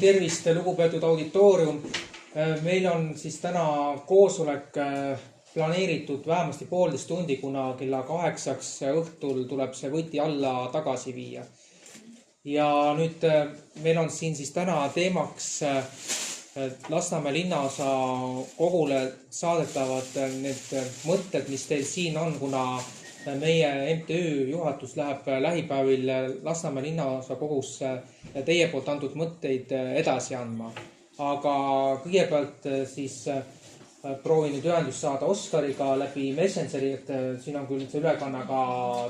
Tervist, lugupeetud auditoorium. Meil on siis täna koosolek planeeritud vähemasti 1,5 tundi, kuna kella 8 õhtul tuleb see võti alla tagasi viia. Ja nüüd meil on siin siis täna teemaks Lasnamäe linnaosa kogule saadetavad need mõtted, mis teil siin on, kuna meie MTÜ juhatus läheb lähipäevil Lasnamäe linnaosa kogusse teie poolt antud mõtteid edasi andma. Aga kõigepealt siis proovin nüüd ühendust saada Oskariga läbi Messengeri, et siin on küll see ülekanne ka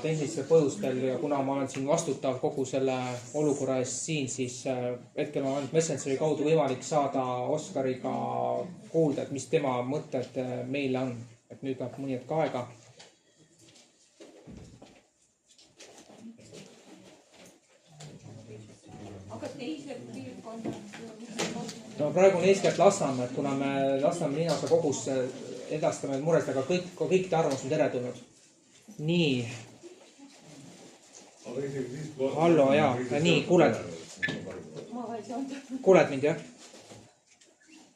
tehnilistel põhjustel ja kuna ma olen siin vastutav kogu selle olukorra eest siin, siis hetkel on ainult Messengeri kaudu võimalik saada Oskariga kuulda, et mis tema mõtted meile on. Et nüüd läheb mõni hetk aega. No praegu on eeskätt Lasnamäe, et kuna me Lasnamäe linnaosa kogus edastame muret, aga kõik te arvamus on teretulnud. Nii. Hallo, jaa. Nii, kuuled? Kuuled mind, jah?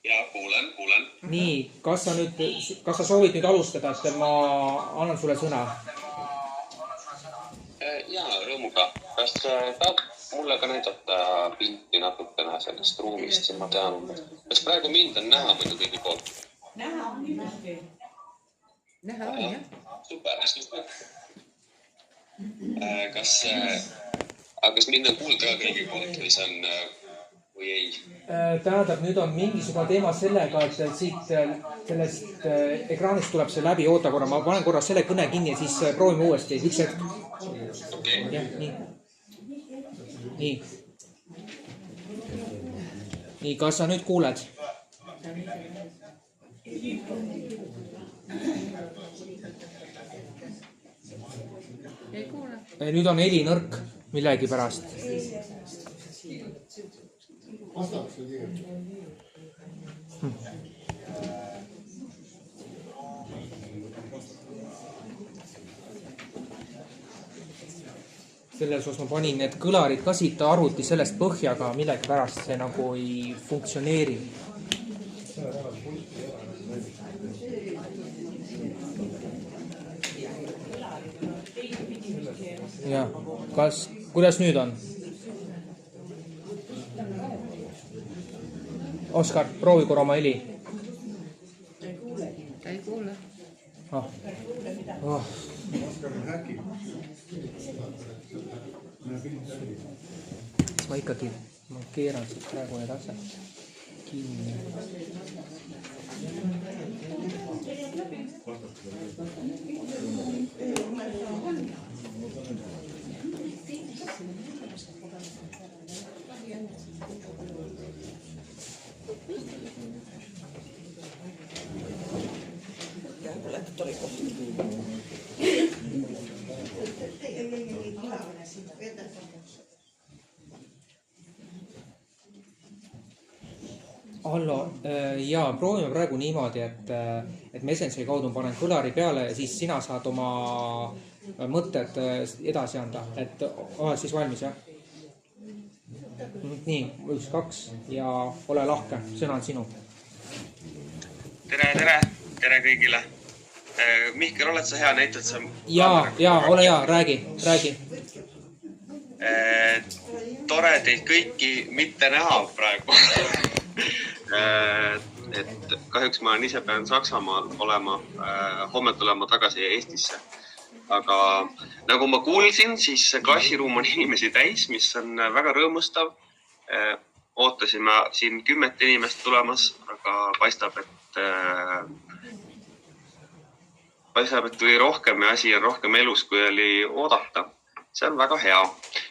Jaa, kuulen. Nii, kas sa soovid nüüd alustada, et ma annan sulle sõna? Jaa, rõõmuga. Kas tahab mulle ka näidata pilti natukene sellest ruumist, siis ma tean, kas praegu mind on näha muidu kõigi poolt? Näha on niimoodi. Näha on, jah. Super. Kas mind on kuulda ka kõigi poolt või see on või ei? Tähendab, nüüd on mingisugune teema sellega, et siit sellest ekraanist tuleb see läbi. Oota korra, ma panen korra selle kõne kinni ja siis proovime uuesti. Üks hetk. Okay. Jah, nii. Nii, kas sa nüüd kuuled? Ei kuule. Nüüd on heli nõrk millegi pärast. Selles osas ma panin need kõlarid ka siit arvuti sellest põhjaga, millegi pärast see nagu ei funktsioneeri. Ja, kuidas nüüd on? Oskar, proovi korra oma heli. Ei kuule. Oskar on häki. Ma ikkagi keeran siit praegu need asjad kinni. Hallo, jaa, proovime praegu niimoodi, et Messengeri kaudu panen kõlari peale ja siis sina saad oma mõtted edasi anda. Et oled siis valmis, jah? Nii, 1, 2 ja ole lahke, sõna on sinu. Tere kõigile. Mihkel, oled sa hea, näitad sa? Jaa, ole hea, räägi. Tore teid kõiki mitte näha praegu. Et kahjuks ma ise pean Saksamaal olema, homme tulema tagasi Eestisse. Aga nagu ma kuulsin, siis klassiruum on inimesi täis, mis on väga rõõmustav. Ootasime siin 10 inimest tulemas, aga paistab, et tuli rohkem ja asi on rohkem elus, kui oli oodata. See on väga hea.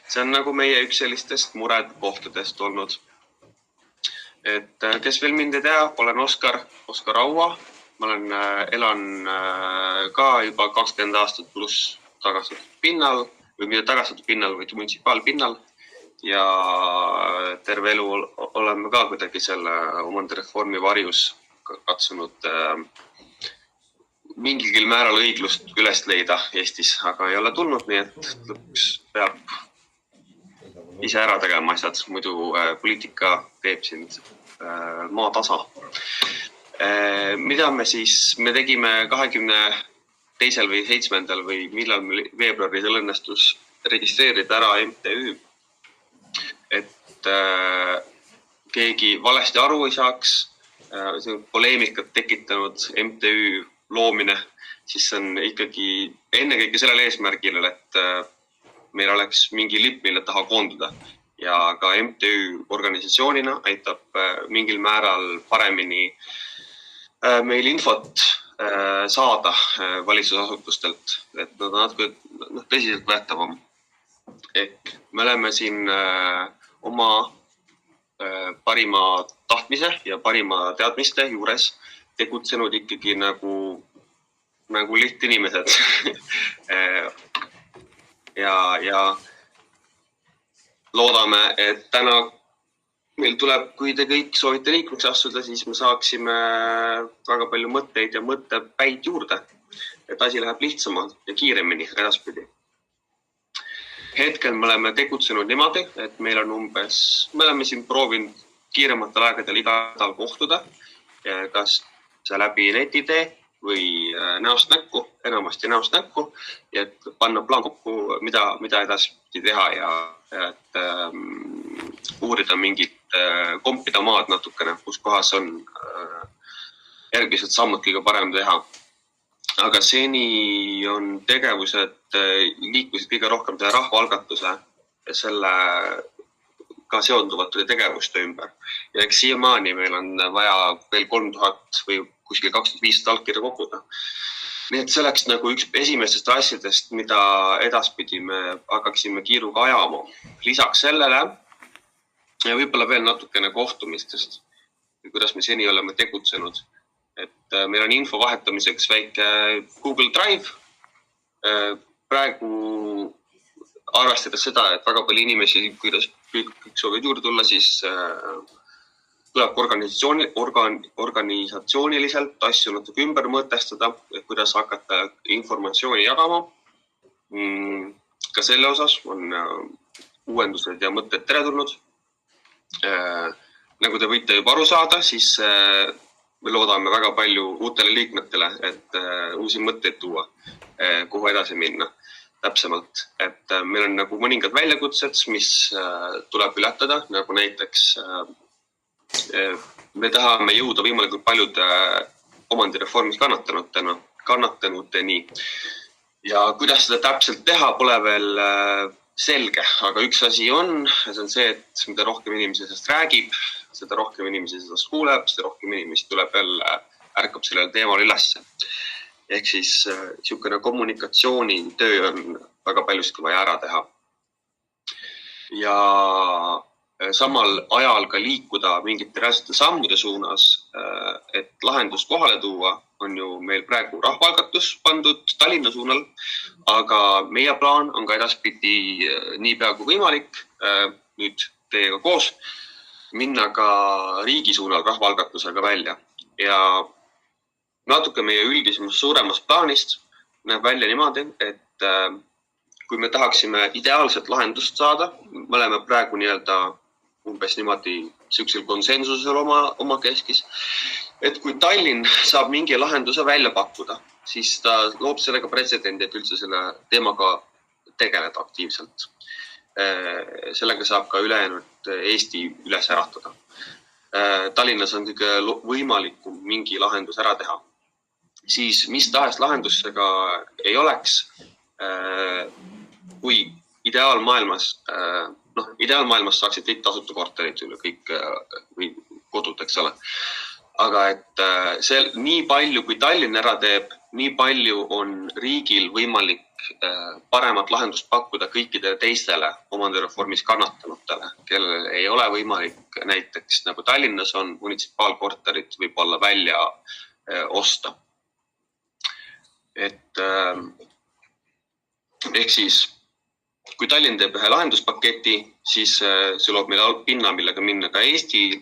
See on nagu meie üks sellistest murekohtadest olnud. Et kes veel mind ei tea, olen Oskar Aua. Ma elan ka juba 20 aastat pluss tagastatud pinnal, või mitte tagastatud pinnal, vaid munitsipaalpinnal. Ja terve elu oleme ka kuidagi selle omandireformi varjus katsunud mingil määral õiglust üles leida Eestis, aga ei ole tulnud, nii et lõpuks peab ise ära tegema asjad, muidu poliitika teeb sind maatasa. Mida me tegime 22. või 7. või millal veebruaris õnnestus registreerida ära MTÜ, et keegi valesti aru ei saaks, poleemikat tekitanud MTÜ loomine, siis on ikkagi ennekõike sellel eesmärgil, et meil oleks mingi lipp, mille taha koonduda. Ja ka MTÜ organisatsioonina aitab mingil määral paremini meil infot saada valitsusasutustelt, et nad on natuke tõsiselt võetavam. Ehk me oleme siin oma parima tahtmise ja parima teadmiste juures tegutsenud ikkagi nagu lihtinimesed. ja loodame, et täna meil tuleb, kui te kõik soovite liikmeks astuda, siis me saaksime väga palju mõtteid ja mõttepäid juurde, et asi läheb lihtsamalt ja kiiremini edaspidi. Hetkel me oleme tegutsenud niimoodi, et meil on me oleme siin proovinud kiirematel aegadel iga nädal kohtuda, kas see läbi neti tee või näost näkku, enamasti näost näkku, ja et panna plaan kokku, mida edaspidi teha ja et uurida mingit, kompida maad natukene, kus kohas on järgmised sammud kõige parem teha. Aga seni on tegevused liikusid kõige rohkem selle rahvaalgatuse ja selle ka seonduvate tegevuste ümber. Ja eks siiamaani meil on vaja veel 3000 või kuskil 2500 allkirja koguda. Nii et see oleks nagu üks esimestest asjadest, mida edaspidi me hakkaksime kiiruga ajama. Lisaks sellele ja võib-olla veel natukene kohtumistest, kuidas me seni oleme tegutsenud. Et meil on info vahetamiseks väike Google Drive. Praegu arvestades seda, et väga palju inimesi, kuidas kõik soovivad juurde tulla, siis tuleb organisatsiooniliselt asju natuke ümber mõtestada, kuidas hakata informatsiooni jagama. Ka selle osas on uuendused ja mõtted teretulnud. Nagu te võite juba aru saada, siis me loodame väga palju uutele liikmetele, et uusi mõtteid tuua, kuhu edasi minna täpsemalt. Et meil on nagu mõningad väljakutsed, mis tuleb ületada, nagu näiteks me tahame jõuda võimalikult paljude omandireformis kannatanuteni. Ja kuidas seda täpselt teha, pole veel selge, aga üks asi on, see on see, et mida rohkem inimesi sellest räägib, seda rohkem inimesi sellest kuuleb, seda rohkem inimesi tuleb jälle ärkab sellel teemal ülesse. Ehk siis niisugune kommunikatsioonitöö on väga paljuski vaja ära teha. Ja samal ajal ka liikuda mingite reaalsete sammude suunas, et lahendust kohale tuua, on ju meil praegu rahvaalgatus pandud Tallinna suunal, aga meie plaan on ka edaspidi nii pea kui võimalik, nüüd teiega koos, minna ka riigi suunal rahvaalgatusega välja. Ja natuke meie üldisemast suuremast plaanist näeb välja niimoodi, et kui me tahaksime ideaalset lahendust saada, me oleme praegu umbes niimoodi siuksel konsensusel oma keskis, et kui Tallinn saab mingi lahenduse välja pakkuda, siis ta loob sellega pretsedendi, et üldse selle teemaga tegeleda aktiivselt. Sellega saab ka ülejäänud Eesti üles äratada. Tallinnas on kõige võimalikum mingi lahendus ära teha. Siis mis tahes lahendusega ei oleks, kui ideaalmaailmas saaksid kõik tasuta korterid üle kõik või kodud, eks ole. Aga et nii palju, kui Tallinn ära teeb, nii palju on riigil võimalik paremat lahendust pakkuda kõikidele teistele omandireformis kannatanutele, kellel ei ole võimalik näiteks nagu Tallinnas on munitsipaalkorterit võib-olla välja osta. Ehk siis, kui Tallinn teeb ühe lahenduspaketi, siis see loob meile pinna, millega minna ka Eesti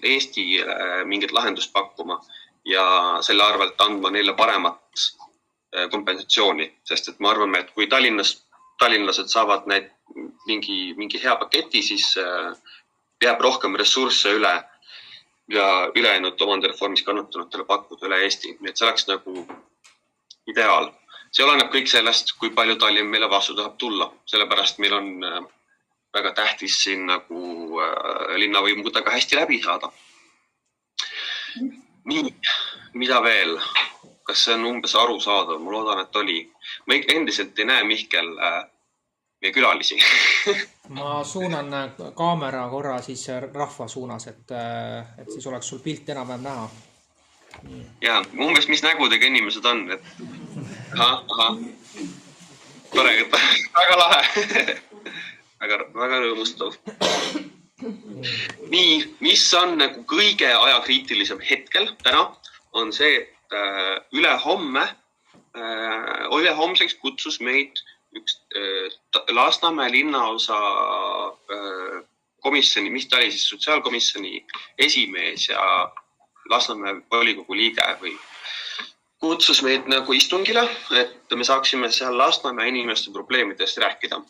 mingit lahendust pakkuma ja selle arvelt andma neile paremat kompensatsiooni, sest et me arvame, et kui tallinlased saavad mingi hea paketi, siis jääb rohkem ressursse üle ja ülejäänud omandireformis kannatanutele pakkuda üle Eesti. Nii et see oleks nagu ideaal. See oleneb kõik sellest, kui palju Tallinn meile vastu tahab tulla. Sellepärast meil on väga tähtis siin nagu linnavõimudega hästi läbi saada. Nii, mida veel? Kas see on umbes aru saada? Ma loodan, et oli. Ma endiselt ei näe Mihkel meie külalisi. Ma suunan kaamera korra siis rahva suunas, et siis oleks sul pilt enam-vähem näha. Ja, umbes mis nägudega inimesed on, et aha. Tore, väga lahe. väga rõõmustav. Nii, mis on nagu kõige ajakriitilisem hetkel täna, on see, et ülehomseks kutsus meid üks Lasnamäe linnaosa komisjoni, mis ta oli siis sotsiaalkomisjoni esimees ja Lasnamäe volikogu liige või kutsus meid nagu istungile, et me saaksime seal Lasnamäe inimeste probleemidest rääkida.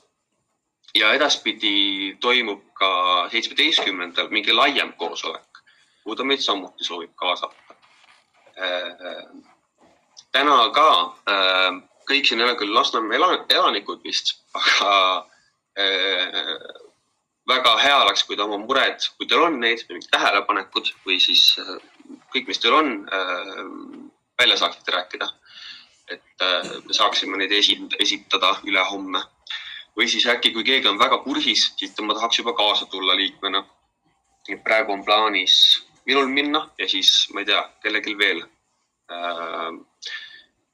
Ja edaspidi toimub ka 17. mingi laiem koosolek, kuhu ta meid samuti soovib kaasata. Täna ka kõik siin ei ole küll Lasnamäe elanikud vist, aga väga hea oleks, kui te oma mured, kui teil on neid tähelepanekud või siis kõik, mis teil on, välja saaksite rääkida. Et me saaksime neid esitada üle homme. Või siis äkki, kui keegi on väga kursis, siis ma tahaks juba kaasa tulla liikmena. Praegu on plaanis minul minna ja siis, ma ei tea, kellelgi veel.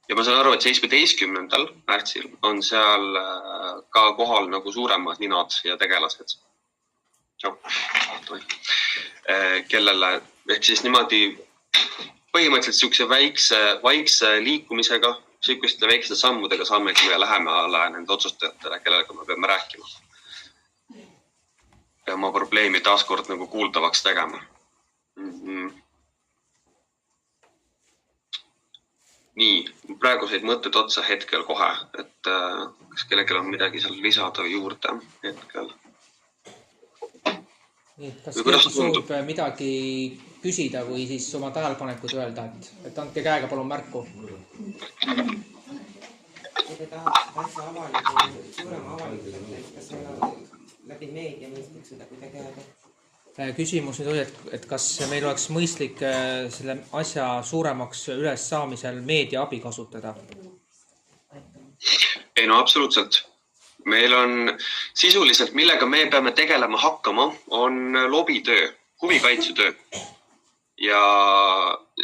Ja ma saan aru, et 17. märtsil on seal ka kohal nagu suuremad ninad ja tegelased. Kellele, ehk siis niimoodi põhimõtteliselt siukse vaikse liikumisega, siukeste väikeste sammudega saamegi üle lähemale nende otsustajatele, kellega me peame rääkima. Ja oma probleemi taaskord nagu kuuldavaks tegema. Nii, praeguseid mõtted otsa hetkel kohe, et kas kellelgi on midagi seal lisada juurde hetkel. Kas keegi soovib midagi küsida või siis oma tähelepanekud öelda, et andke käega palun märku. Kui te tahate asja suurema avalikult, kas läbi meedia mõistlik seda kuidagi öelda? Küsimus nüüd oli, et kas meil oleks mõistlik selle asja suuremaks üles saamisel meedia abi kasutada? Ei, no absoluutselt. Meil on sisuliselt, millega me peame tegelema hakkama, on lobitöö, huvikaitsetöö. Ja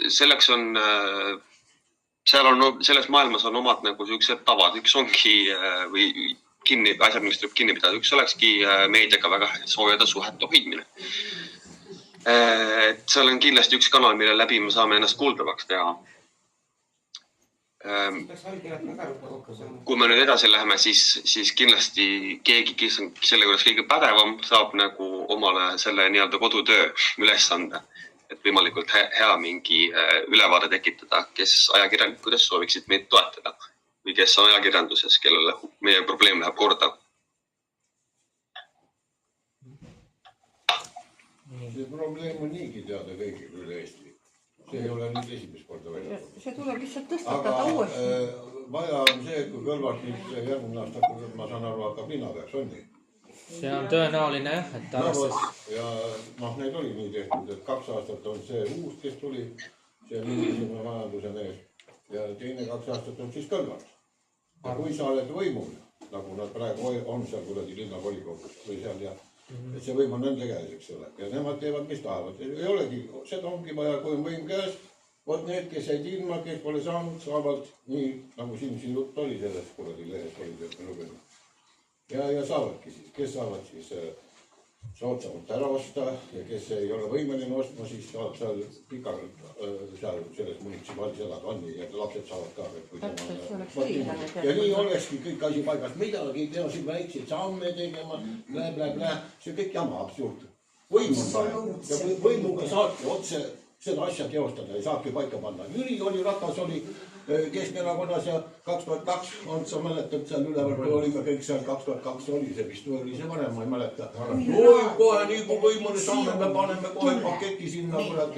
selleks on, selles maailmas on omad nagu sellised tavad. Üks ongi või asjad, mis tuleb kinni pidada. Üks olekski meediaga väga soojada suhete hoidmine. Seal on kindlasti üks kanal, mille läbi me saame ennast kuuldavaks teha. Kui me nüüd edasi läheme, siis kindlasti keegi, kes on selle juures kõige pädevam, saab nagu omale selle nii-öelda kodutöö ülesande, et võimalikult hea mingi ülevaade tekitada, kes ajakirjanikudest sooviksid meid toetada või kes on ajakirjanduses, kellele meie probleem läheb korda. See probleem on niigi teada kõigil üle Eesti. See ei ole nüüd esimest korda välja. See tuleb lihtsalt tõstatada uuesti. Vaja on see, kui Kõlvart nüüd järgmine aasta, ma saan aru, hakkab linnapeaks, on nii? See on tõenäoline, et arvestas. Ja need oli nii tehtud, et 2 aastat on see uus, kes tuli, see mingisugune majanduse mees. Ja teine 2 aastat on siis Kõlvart. Ja kui sa oled võimul, nagu nad praegu on seal kuradi linnavolikogus või seal ja et see võim on nende käes, eks ole. Ja nemad teevad, mis tahavad. Ei olegi, seda ongi vaja, kui on võim käes. Vot need, kes jäid ilma, kes pole saanud, saavad nii, nagu siin jutt oli selles kuradi lehes oli. Ja saavadki siis, kes saavad siis soodsamalt ära osta ja kes ei ole võimeline ostma, siis saab seal pikalt seal selles munitsipaalis elada on ja lapsed saavad ka. Ja nii olekski kõik asi paigas, midagi peasid väikseid samme tegema, blä. See kõik jama absurd. Võim on vaja ja võimuga saadki otse seda asja teostada ei saabki paika panna. Jüri oli, Ratas oli Keskerakonnas ja 2002 on, sa mäletad seal üleval, kui olime kõik seal 2002 oli see vist, või oli see varem, ma ei mäleta. Oi, kohe nii kui võimule saame, me paneme kohe paketi sinna kurat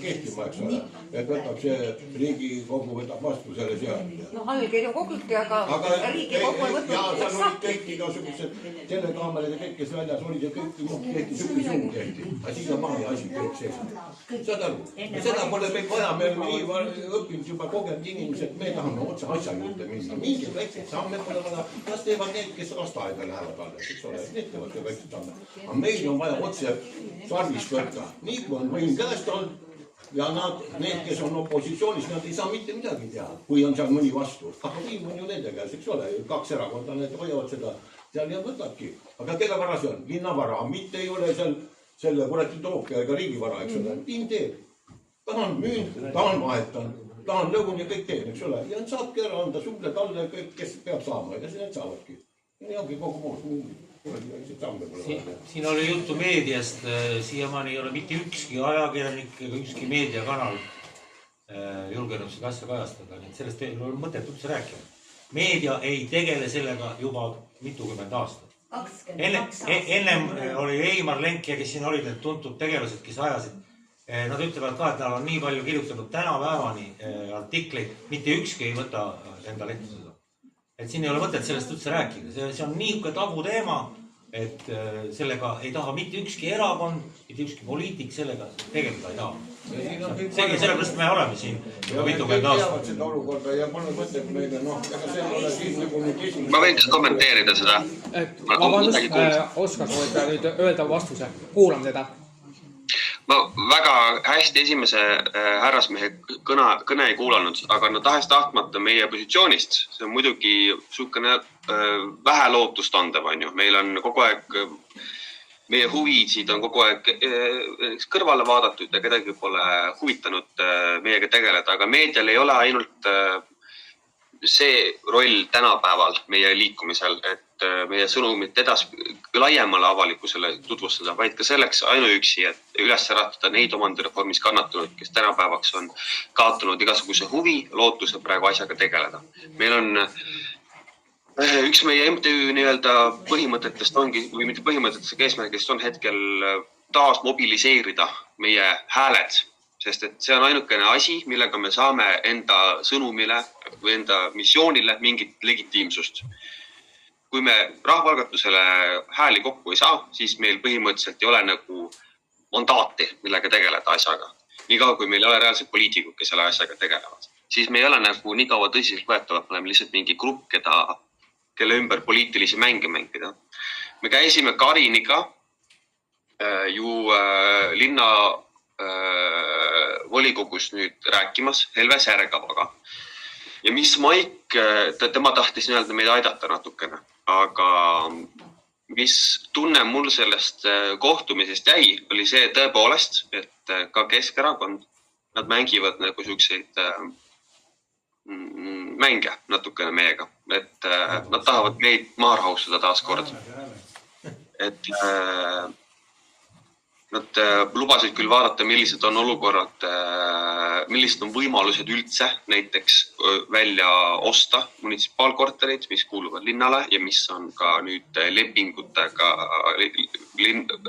kehtima, eks ole. Et võtab see Riigikogu võtab vastu selle seaduse. No allkirju koguti, aga Riigikogu ei võtnud. Ja seal olid kõik igasugused telekaamerad ja kõik, kes väljas oli ja kõik tehti sükki suhu tehti. Aga siiamaani asi kõik seisab. Saad aru? Seda pole meil vaja, me oleme nii õppinud juba kogenud inimesed, me tahame otsa asja juurde minna. Mingid väiksed samme pole vaja. Las teevad need, kes lasteaeda lähevad alles, eks ole. Need teevad ka väiksed samme. Aga meil on vaja otse sarvist võtta. Nii kui on võim käest olnud ja need, kes on opositsioonis, nad ei saa mitte midagi teha, kui on seal mõni vastu. Aga võim on ju nende käes, eks ole. 2 erakonda, need hoiavad seda seal ja võtabki. Aga kelle vara see on? Linnavara. Mitte ei ole seal selle kurati Tookia ega riigivara, eks ole. Tiim teeb. Ta on müünud, ta on vahetanud. Ta on lõgun ja kõik teeb, eks ole. Ja saabki ära anda suble talle kõik, kes peab saama. Ja need saavadki. Ja ongi kogu moos. Siin oli juttu meediast. Siiamaani ei ole mitte ükski ajakirjanik ega ükski meediakanal julgenud seda asja kajastada. Sellest ei ole mõtet üldse rääkima. Meedia ei tegele sellega juba mitukümmend aastat. Ennem oli Eimar Lenkja, kes siin olid need tuntud tegelased, kes ajasid. Nad ütlevad ka, et nad on nii palju kirjutanud tänapäevani artikleid, mitte ükski ei võta enda lehti seda. Et siin ei ole mõtet sellest üldse rääkida. See on nii tabu teema, et sellega ei taha mitte ükski erakond, mitte ükski poliitik sellega tegeleda ei taha. Sellepärast me oleme siin mitukümmend aastat. Ma võin kommenteerida seda. Vabandust, Oskar soovib nüüd öelda vastuse. Kuulame teda. Ma väga hästi esimese härrasmehe kõne ei kuulanud, aga no tahes tahtmata meie positsioonist, see on muidugi suhkene vähe lootustandev, on ju. Meil on kogu aeg, meie huvisid on kogu aeg kõrvale vaadatud ja kedagi pole huvitanud meiega tegeleda, aga meedial ei ole ainult see roll tänapäeval meie liikumisel, et meie sõnumit laiemale avalikkusele tutvustada, vaid ka selleks ainuüksi, et üles äratada neid omandireformis kannatanud, kes tänapäevaks on kaotanud igasuguse huvi, lootuse praegu asjaga tegeleda. Meil on üks meie MTÜ nii-öelda põhimõtetest ongi, või mitte põhimõtetest, eesmärgist on hetkel taas mobiliseerida meie hääled, sest et see on ainukene asi, millega me saame enda sõnumile või enda missioonile mingit legitiimsust. Kui me rahvaalgatusele hääli kokku ei saa, siis meil põhimõtteliselt ei ole nagu mandaati, millega tegeleda asjaga. Nii kaua, kui meil ei ole reaalselt poliitikud, kes selle asjaga tegelevad. Siis me ei ole nagu nii kaua tõsiselt võetavad, me oleme lihtsalt mingi grupp, kelle ümber poliitilisi mänge mängida. Me käisime Kariniga ju linna volikogus nüüd rääkimas Helve Särgavaga. Ja mis Maik, tema tahtis nii-öelda meid aidata natukene, aga mis tunne mul sellest kohtumisest jäi, oli see tõepoolest, et ka Keskerakond, nad mängivad nagu selliseid mänge natukene meiega, et nad tahavad meid maha rahustada taas kord. Et nad lubasid küll vaadata, millised on olukorrad, millised on võimalused üldse näiteks välja osta munitsipaalkorterid, mis kuuluvad linnale ja mis on ka nüüd lepingutega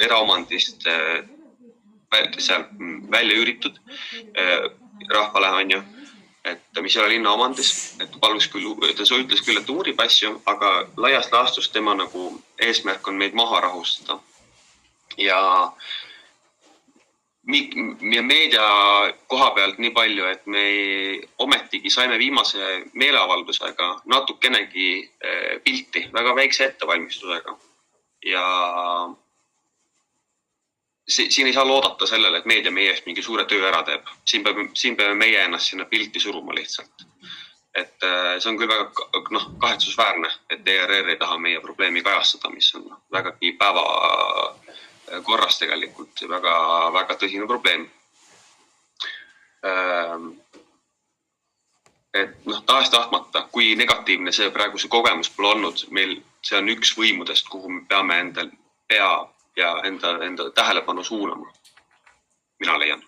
eraomandist seal välja üüritud rahvale on ju, et mis ei ole linna omandis, et palus küll, ta ütles küll, et uurib asju, aga laiast laastus tema nagu eesmärk on meid maha rahustada. Ja meedia koha pealt nii palju, et me ometigi saime viimase meeleavaldusega natukenegi pilti, väga väikse ettevalmistusega. Ja siin ei saa loodata sellele, et meedia meie eest mingi suure töö ära teeb. Siin peame meie ennast sinna pilti suruma lihtsalt. Et see on küll väga kahetsusväärne, et ERR ei taha meie probleemi kajastada, mis on vägagi päeva korras tegelikult väga, väga tõsine probleem. Et tahes tahtmata, kui negatiivne see praeguse kogemus pole olnud, meil see on üks võimudest, kuhu me peame endal pea ja enda tähelepanu suunama. Mina leian.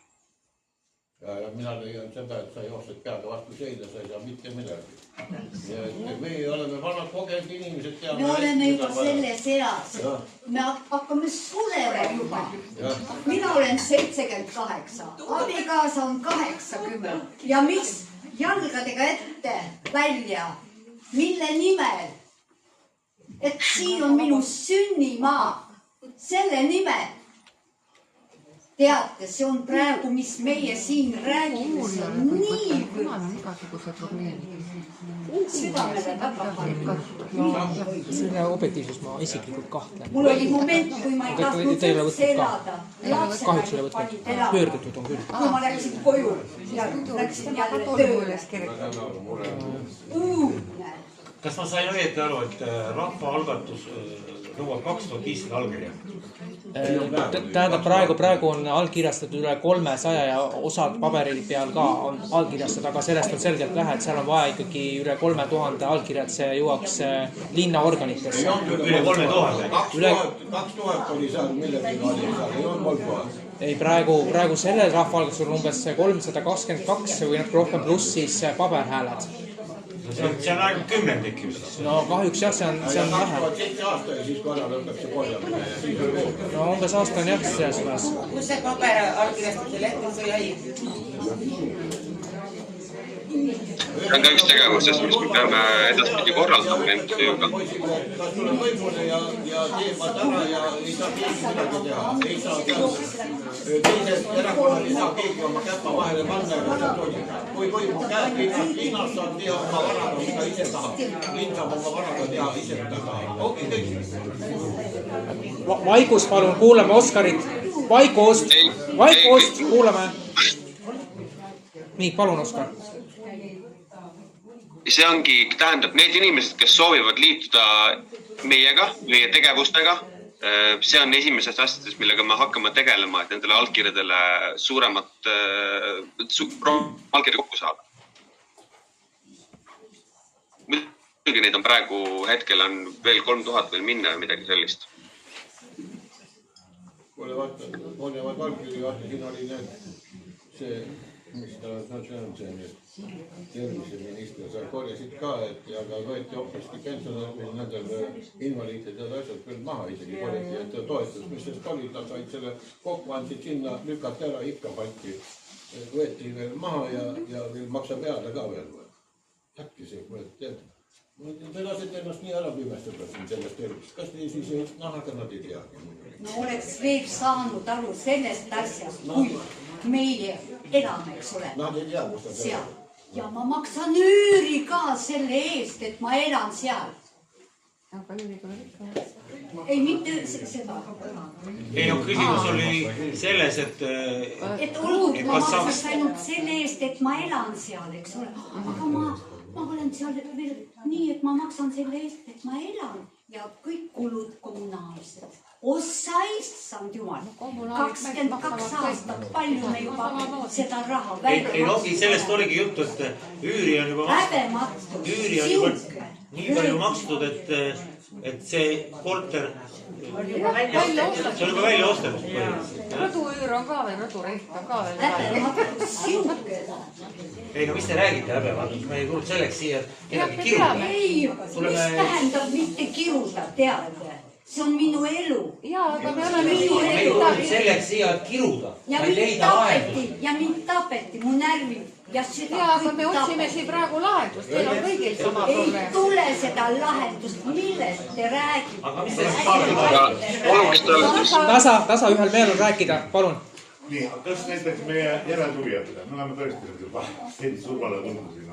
mina leian seda, et sa jooksed peaga vastu seina, sa ei saa mitte midagi. Meie oleme vanad kogenud inimesed. Me oleme juba selles eas. Me hakkame surema juba. Mina olen 78, abikaasa on 80 ja mis jalgadega ette välja, mille nimel? Et siin on minu sünnimaa, selle nimel. Teate, see on praegu, mis meie siin räägime, see on nii südamele väga palju. Selle objektiivsus ma isiklikult kahtlen. Mul oli moment, kui ma ei tahtnud üldse elada. Kahjuks ei ole võtnud. Pöördutud on küll. Kui ma läksin koju ja läksin jälle tööle. Kas ma sain õieti aru, et rahvaalgatus nõuab 2500 allkirja? Tähendab, praegu on allkirjastatud üle 300 ja osad paberil peal ka on allkirjastatud, aga sellest on selgelt vähe, et seal on vaja ikkagi üle 3000 allkirja, et see jõuaks linnaorganitesse. Üle 3000? 2000 oli seal millegi oli seal, ei olnud 3000. Ei, praegu sellel rahvaalgatusel on umbes 322 või natuke rohkem pluss siis paberhääled. See on ainult 10 tekib. No kahjuks jah, see on vähe. 2007 aasta ja siis korra lõpeb see korjamine. No umbes aasta on jah selles suunas. Kus see paber allkirjastamise leht on, see jäi? See on ka üks tegevusest, mis me peame edaspidi korraldama MTÜ-ga. Kas tuleb võimule ja teemad ära ja ei saa keegi midagi teha. Ei saa teised erakonnad ei saa keegi oma käpa vahele panna ja seda toimub. Kui võimu käeb linnast, saab teha oma varaga, mida ise tahab. Linn saab oma varaga teha ise, mida tahab. Okei, kõik. Vaikust palun, kuulame Oskarit. Vaikust, kuulame. Nii, palun Oskar. See ongi, tähendab, need inimesed, kes soovivad liituda meiega, meie tegevustega, see on esimesest asjadest, millega me hakkame tegelema, et nendele allkirjadele suuremat allkirja kokku saada. Muidugi neid on praegu hetkel on veel 3000 veel minna või midagi sellist. Kuule, vaata, olevad allkirju, vaata, siin oli need, see, mis ta on see terviseminister, sa korjasid ka, aga võeti hoopiski pensionäril nendel invaliididel asjad küll maha isegi korjati, et toetus, mis sest oli, ta said selle kokku, andsid sinna, lükati ära, ikka pandi, võeti veel maha ja veel maksa peale ka veel. Äkki see, tead, te lasete ennast nii ära pimestada siin sellest tervist, kas te siis nahaga nad ei teagi? No oleks veel saanud aru sellest asjast, kui meie elame, eks ole. Nad ei tea, kus ta seal. Ja ma maksan üüri ka selle eest, et ma elan seal. Aga üüri tuleb ikka. Ei, mitte seda. Ei, no küsimus oli selles, et olgu, ma maksaks ainult selle eest, et ma elan seal, eks ole. Aga ma olen seal veel nii, et ma maksan selle eest, et ma elan. Ja kõik kulud kommunaalsed. Ossa issand jumal. 22 aastat palju me juba seda raha välja ei, ongi sellest oligi juttu, et üüri on juba nii palju makstud, et see korter see on juba välja ostetud. Rõduüür on ka veel, rõdurent on ka veel. Ei, no mis te räägite häbematus, me ei tulnud selleks siia kedagi kiruda. Ei, mis tähendab mitte kiruda, teada. See on minu elu. Jaa, aga me oleme me ei tulnud selleks siia kiruda. Ja mind tapeti, mu närvid. Jaa, aga me otsime siin praegu lahendust, teil on kõigil sama probleem. Ei tule seda lahendust, millest te räägite. Aga mis te räägite? Tasa ühel meelel rääkida, palun. Nii, kas näiteks meie järeltulijatele, me oleme tõesti juba survale tulnud siin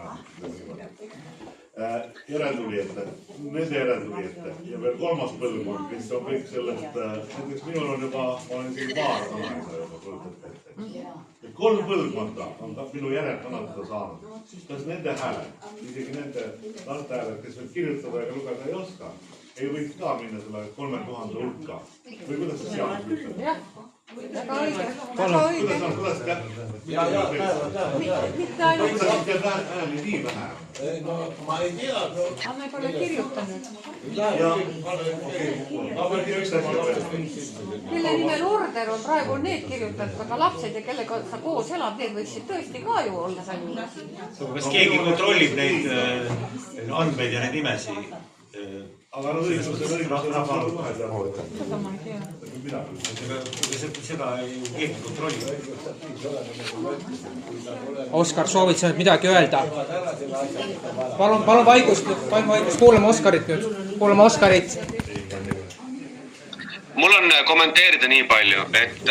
järeltulijate, nende järeltulijate ja veel kolmas põlvkond, kes on kõik sellest, näiteks minul on juba, ma olen isegi paar vanaisa juba põlvkond ette. 3 põlvkonda on minu järelkanada saanud. Kas nende hääled, isegi nende laste hääled, kes veel kirjutada ja lugeda ei oska, ei võiks ka minna selle 3000 hulka? Või kuidas see seadus ütleb? väga õige, väga õige. kuidas käib? Mitte ainult see, Kuidas teeb ääni nii vähe? no ma ei tea, aga me pole kirjutanud. Kelle nimel order on praegu need kirjutatud, aga lapsed ja kellega sa koos elad, need võiksid tõesti ka ju olla seal juures. kas keegi kontrollib neid andmeid ja neid nimesi? Aga no õigusel on vahe teha. Seda ma ei tea. Seda keegi kontrollib. Oskar, soovid sa nüüd midagi öelda? Palun vaikust, kuulame Oskarit nüüd. Kuulame Oskarit. Mul on kommenteerida nii palju, et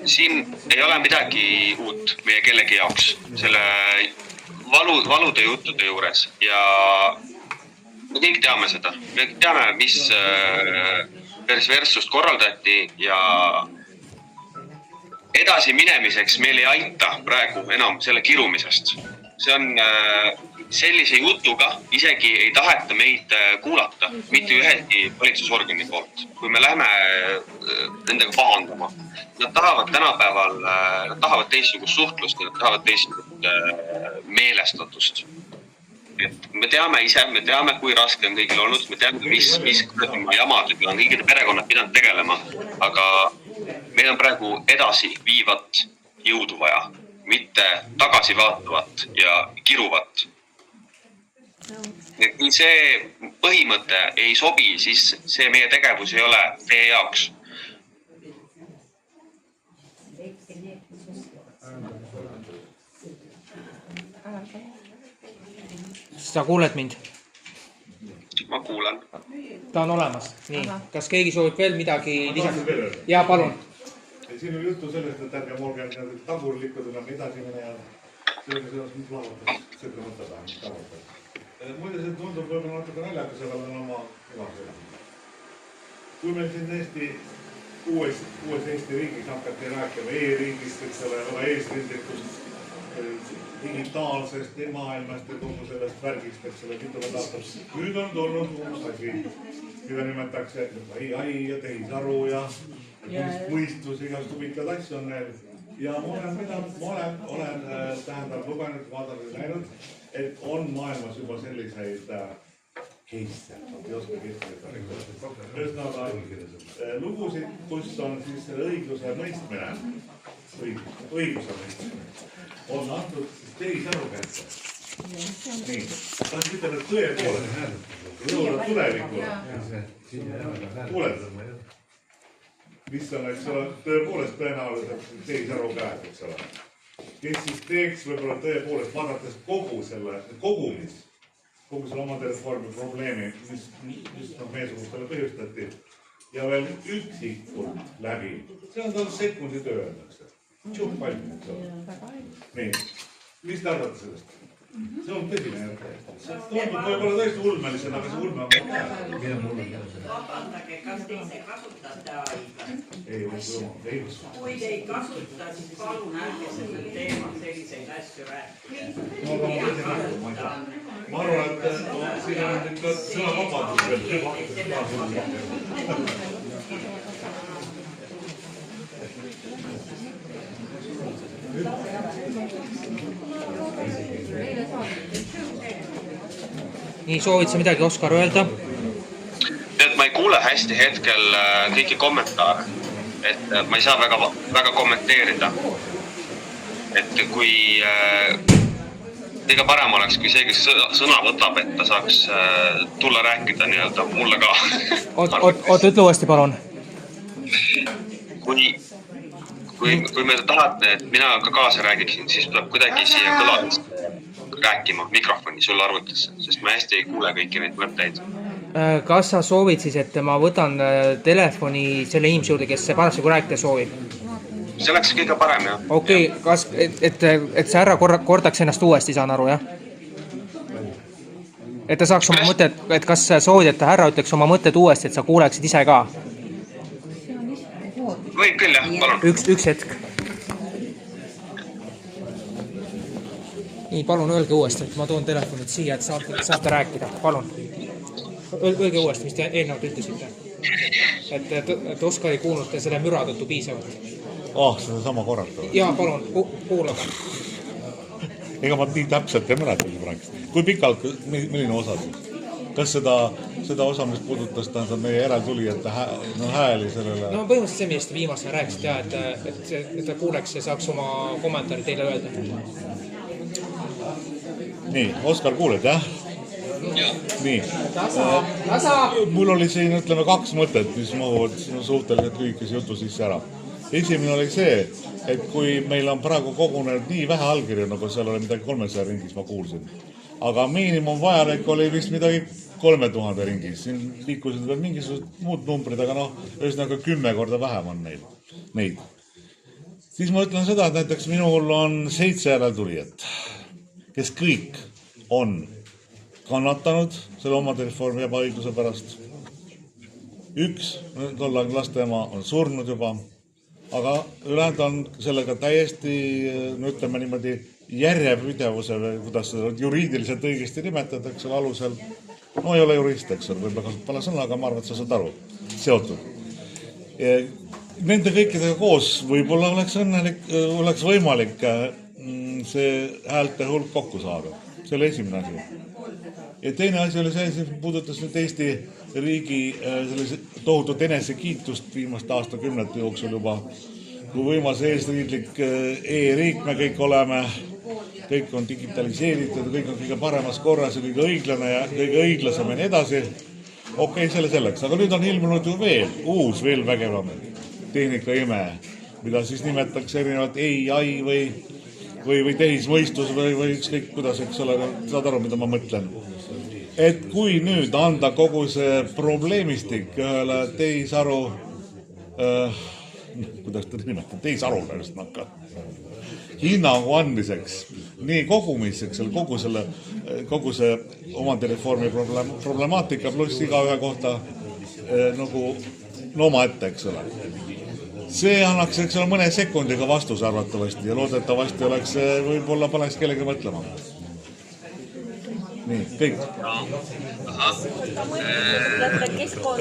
siin ei ole midagi uut meie kellegi jaoks selle valude juttude juures ja me kõik teame seda. Me teame, mis versust korraldati ja edasi minemiseks meil ei aita praegu enam selle kirumisest. See on sellise jutuga isegi ei taheta meid kuulata, mitte ühegi valitsusorgani poolt. Kui me lähme nendega pahandama, nad tahavad tänapäeval, nad tahavad teistsugust suhtlust, nad tahavad teistsugust meelestatust. Et me teame ise, me teame, kui raske on kõigil olnud, me teame, mis jamadega on kõigide perekonnad pidanud tegelema, aga meil on praegu edasi viivat jõudu vaja, mitte tagasi vaatavat ja kiruvat. Kui see põhimõte ei sobi, siis see meie tegevus ei ole teie jaoks. Sa kuuled mind? Ma kuulen. Ta on olemas. Nii. Kas keegi soovib veel midagi lisaks? Ja palun. Siin on juttu sellest, et ärge olge tagurlikud enam edasi mine ja sellega seoses mis laavatas, seda mõtleda, mis tavatas. Muide, see tundub võib-olla natuke naljakas, aga on oma elasel. Kui meil siin uues Eesti riigis hakati rääkima e-riigist, eks ole, eesrindlikust digitaalsest maailmast ja kogu sellest värgist, eks ole, mitukond aastat. Nüüd on tulnud uus asi, mida nimetatakse AI ja tehisaru ja mõistus, igast huvitavad asju on neil. Ja ma olen lugenud, vaadanud ja näinud, et on maailmas juba selliseid case'e, ei oska kirjutada. Ühesõnaga lugusid, kus on siis õigluse mõistmine, on antud tehisaru kätte. Nii, kas ütelda tõepoolest, jõuda tulevikule. Kuuled? Mis on, eks ole, tõepoolest tõenäoliselt tehisaru käed, eks ole. Kes siis teeks võib-olla tõepoolest vaadates kogu selle omandireformi probleemi, mis meesugustele põhjustati ja veel üksikult läbi. See on tal sekundi töö öeldakse. Tšuh palju, eks ole. Nii, mis te arvate sellest? See on tõsine järgi. See tundub võib-olla tõesti ulmelisena, aga see ulme on käes. Vabandage, kas te ise kasutate AI-ga? Ei usu. Kui te ei kasuta, siis palun ärge sellel teemal selliseid asju rääkida. Ma arvan, et siin on ikka sõnavabadus veel. Nii, soovid sa midagi, Oskar, öelda? Tead, ma ei kuule hästi hetkel kõiki kommentaare, et ma ei saa väga kommenteerida. Et kui kõige parem oleks, kui see, kes sõna võtab, et ta saaks tulla rääkida nii-öelda mulle ka. Oot, ütle uuesti, palun. Kui me tahate, et mina ka kaasa räägiksin, siis tuleb kuidagi siia kõladest rääkima mikrofoni sulle arvutisse, sest ma hästi ei kuule kõiki neid mõtteid. Kas sa soovid siis, et ma võtan telefoni selle inimese juurde, kes parasjagu rääkida soovib? See oleks kõige parem, jah. Okei, et see härra kordaks ennast uuesti, saan aru, jah? Et ta saaks oma mõtted, et kas soovid, et härra ütleks oma mõtted uuesti, et sa kuuleksid ise ka? Võib küll, jah, palun. Üks hetk. Nii, palun öelge uuesti, et ma toon telefonid siia, et saate rääkida. Palun. Öelge uuesti, mis te eelnevalt ütlesite. et Oskar ei kuulnud selle müra tõttu piisavalt. Seda sama korrata. Jaa, palun, kuulage. Ega ma nii täpselt ei mäleta praegu. Kui pikalt, milline osa siis? Kas seda osa, mis puudutas meie järeltulijate hääli sellele? No põhimõtteliselt see, millest viimasena rääkisid, ja, et ta kuuleks ja saaks oma kommentaari teile öelda. Nii, Oskar, kuuled, jah? Nii. Tasa! Mul oli siin, ütleme, 2 mõtet, mis mahuvad suhteliselt lühikese jutu sisse ära. Esimene oli see, et kui meil on praegu kogunenud nii vähe allkirju, nagu seal oli midagi 300 ringis, ma kuulsin. Aga miinimum vajalik oli vist midagi 3000 ringis. Siin liikusid veel mingisugused muud numbrid, aga ühesõnaga 10 korda vähem on neid. Siis ma ütlen seda, et näiteks minul on 7 järeltulijat, kes kõik on kannatanud selle omandireformi ebaõigluse pärast. Üks, tollang lastema, on surnud juba, aga ülejäänud on sellega täiesti, ütleme niimoodi, järjepidevuse või kuidas seda juriidiliselt õigesti nimetatakse selle alusel. No ei ole jurist, eks ole, võib-olla kasutama sõna, aga ma arvan, et sa saad aru, seotud. Nende kõikidega koos võib-olla oleks võimalik see häälte hulk kokku saada. See oli esimene asi. Ja teine asi oli see, mis puudutas nüüd Eesti riigi tohutut enesekiitust viimaste aastakümnete jooksul juba. Kui võimas eesriidlik e-riik me kõik oleme, kõik on digitaliseeritud, kõik on kõige paremas korras ja kõige õiglane ja kõige õiglasem ja nii edasi. Okei, selleks. Aga nüüd on ilmunud ju uus, veel vägevam tehnika ime, mida siis nimetatakse erinevalt AI või tehismõistus või ükskõik kuidas, eks ole, saad aru, mida ma mõtlen. Et kui nüüd anda kogu see probleemistik ühele tehisaru, kuidas ta nimetab, tehisarule just nakka, hinnangu andmiseks, nii kogumiseks, kogu see omandireformi problemaatika pluss iga ühe kohta nagu oma ette, eks ole. See annaks, eks ole, mõne sekundiga vastus arvatavasti ja loodetavasti oleks, võib-olla paneks kellegi mõtlema. Nii, kõik.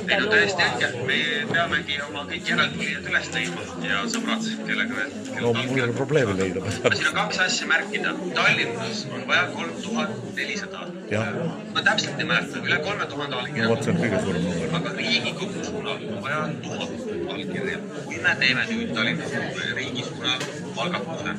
Tõesti õige, me peamegi oma kõik järeltulijad üles leidma ja sõbrad, kellega veel. No mul on probleemi leida. Siin on 2 asja märkida. Tallinnas on vaja 3400. Ma täpselt ei mäleta, üle 3000 allkirja. Aga Riigikogu suunal on vaja 1000 allkirja. Kui me teeme nüüd Tallinnas riigi suunal algatuse,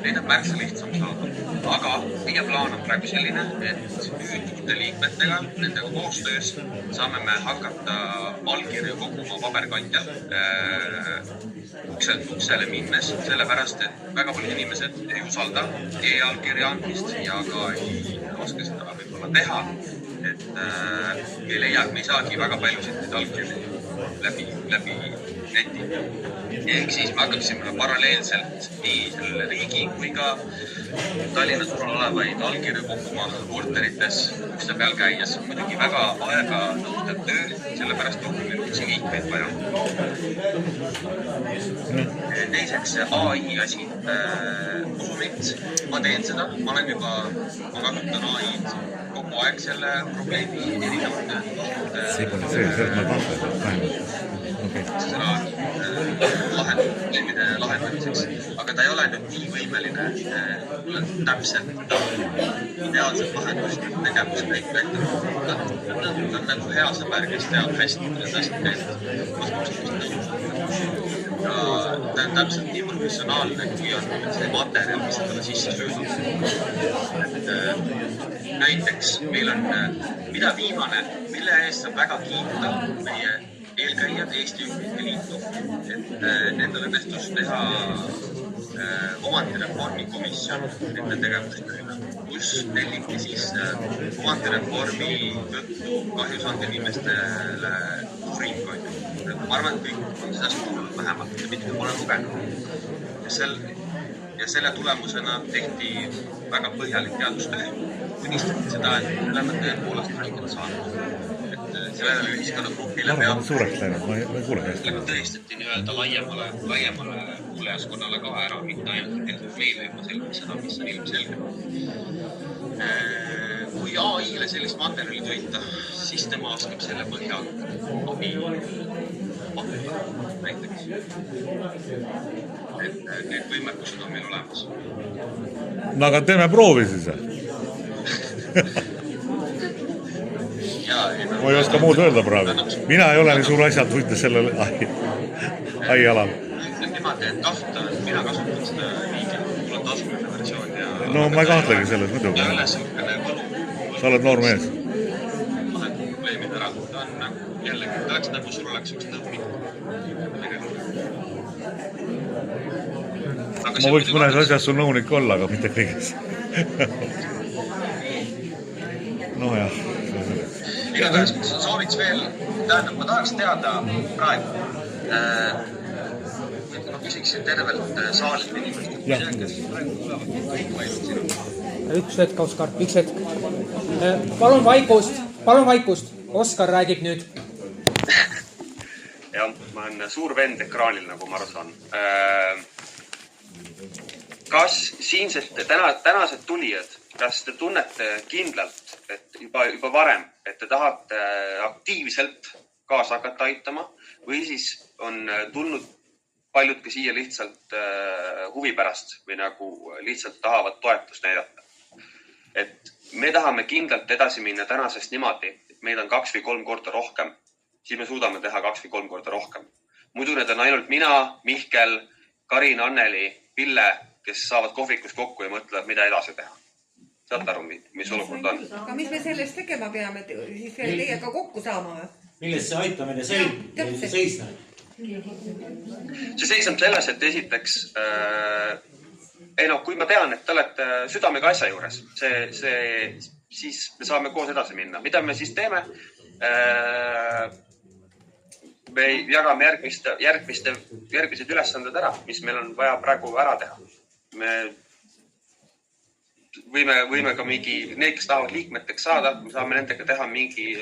neid on märksa lihtsam saada. Aga meie plaan on praegu selline, et nüüd uute liikmetega, nendega koostöös saame me hakata allkirju koguma paberkandjal uksele minnes, sellepärast, et väga palju inimesed ei usalda e-allkirja andmist ja ka ei oska seda võib-olla teha. Et ei leia, et me ei saagi väga paljusid neid allkirju läbi neti. Ehk siis me hakkaksime paralleelselt nii selle riigi kui ka Tallinna suunal olevaid allkirju kokkuma korterites ukse peal käies. Muidugi väga aega nõustav töö, sellepärast on meil üksi liikmeid vaja. Teiseks AI asi. Usumit, ma teen seda, ma kasutan AI-d kogu aeg selle probleemi erinevate lahendamiseks, aga ta ei ole nüüd nii võimeline täpselt ideaalset lahendust tegevust kõik ette. Ta on nagu hea sõber, kes teab hästi, kuidas hästi käinud. Ta on täpselt nii professionaalne, kui on see materjal, mis talle sisse söödab. Näiteks meil on, mida viimane, mille eest saab väga kiita meie eelkäijad Eesti Ühtmike Liitu, et nendele õnnestus teha omandireformi komisjon nende tegevustööna, kus telliti siis omandireformi tõttu kahju saanud inimestele uuringuid. Ma arvan, et kõik on sellest kuulnud vähemalt, mitte pole lugenud. Ja selle tulemusena tehti väga põhjalik teadustöö, tunnistati seda, et me oleme tõepoolest haiged saanud. Sellele ühiskonnagrupile peab tõestati nii-öelda laiemale kuulejaskonnale ka ära, mitte ainult meile juba selgeks seda, mis on ilmselge. Kui AI-le sellist materjali toita, siis tema oskab selle põhjal abi näiteks. Et need võimekused on meil olemas. No aga teeme proovi siis. Ma ei oska muud öelda praegu. Mina ei ole nii suur asjatundja sellel ai-alal. Niimoodi, et tahta, mina kasutan seda liigi, mul on tasuline versioon ja... No ma ei kahtlegi selles muidugi. Ja üles õppene võlu. Sa oled noor mees. Vahed probleemid ära. Ta on nagu jällegi, ta oleks nagu sul oleks üks nõunik. Ma võiks mõnes asjas sul nõunik olla, aga mitte kõiges. No jah. Igatahes sooviks veel, tähendab, ma tahaks teada praegu, ma küsiksin tervelt saalilt inimest. Üks hetk, Oskar, üks hetk. Palun vaikust. Oskar räägib nüüd. Jah, ma olen suur vend ekraanil, nagu ma aru saan. Kas siinsed tänased tulijad, kas te tunnete kindlalt, et juba varem, et te tahate aktiivselt kaasa hakata aitama või siis on tulnud paljud ka siia lihtsalt huvi pärast või nagu lihtsalt tahavad toetust näidata? Et me tahame kindlalt edasi minna tänasest niimoodi, et meid on 2 või 3 korda rohkem, siis me suudame teha 2 või 3 korda rohkem. Muidu need on ainult mina, Mihkel, Karin, Anneli, Pille, kes saavad kohvikus kokku ja mõtlevad, mida edasi teha. Saate aru, mis olukord on? Aga mis me sellest tegema peame, siis veel teiega kokku saama? Milles see aitamine seisneb? See seisneb selles, et esiteks, kui ma tean, et te olete südamega asja juures, siis me saame koos edasi minna. Mida me siis teeme? Me jagame järgmised ülesanded ära, mis meil on vaja praegu ära teha. Me võime ka need, kes tahavad liikmeteks saada, me saame nendega teha mingi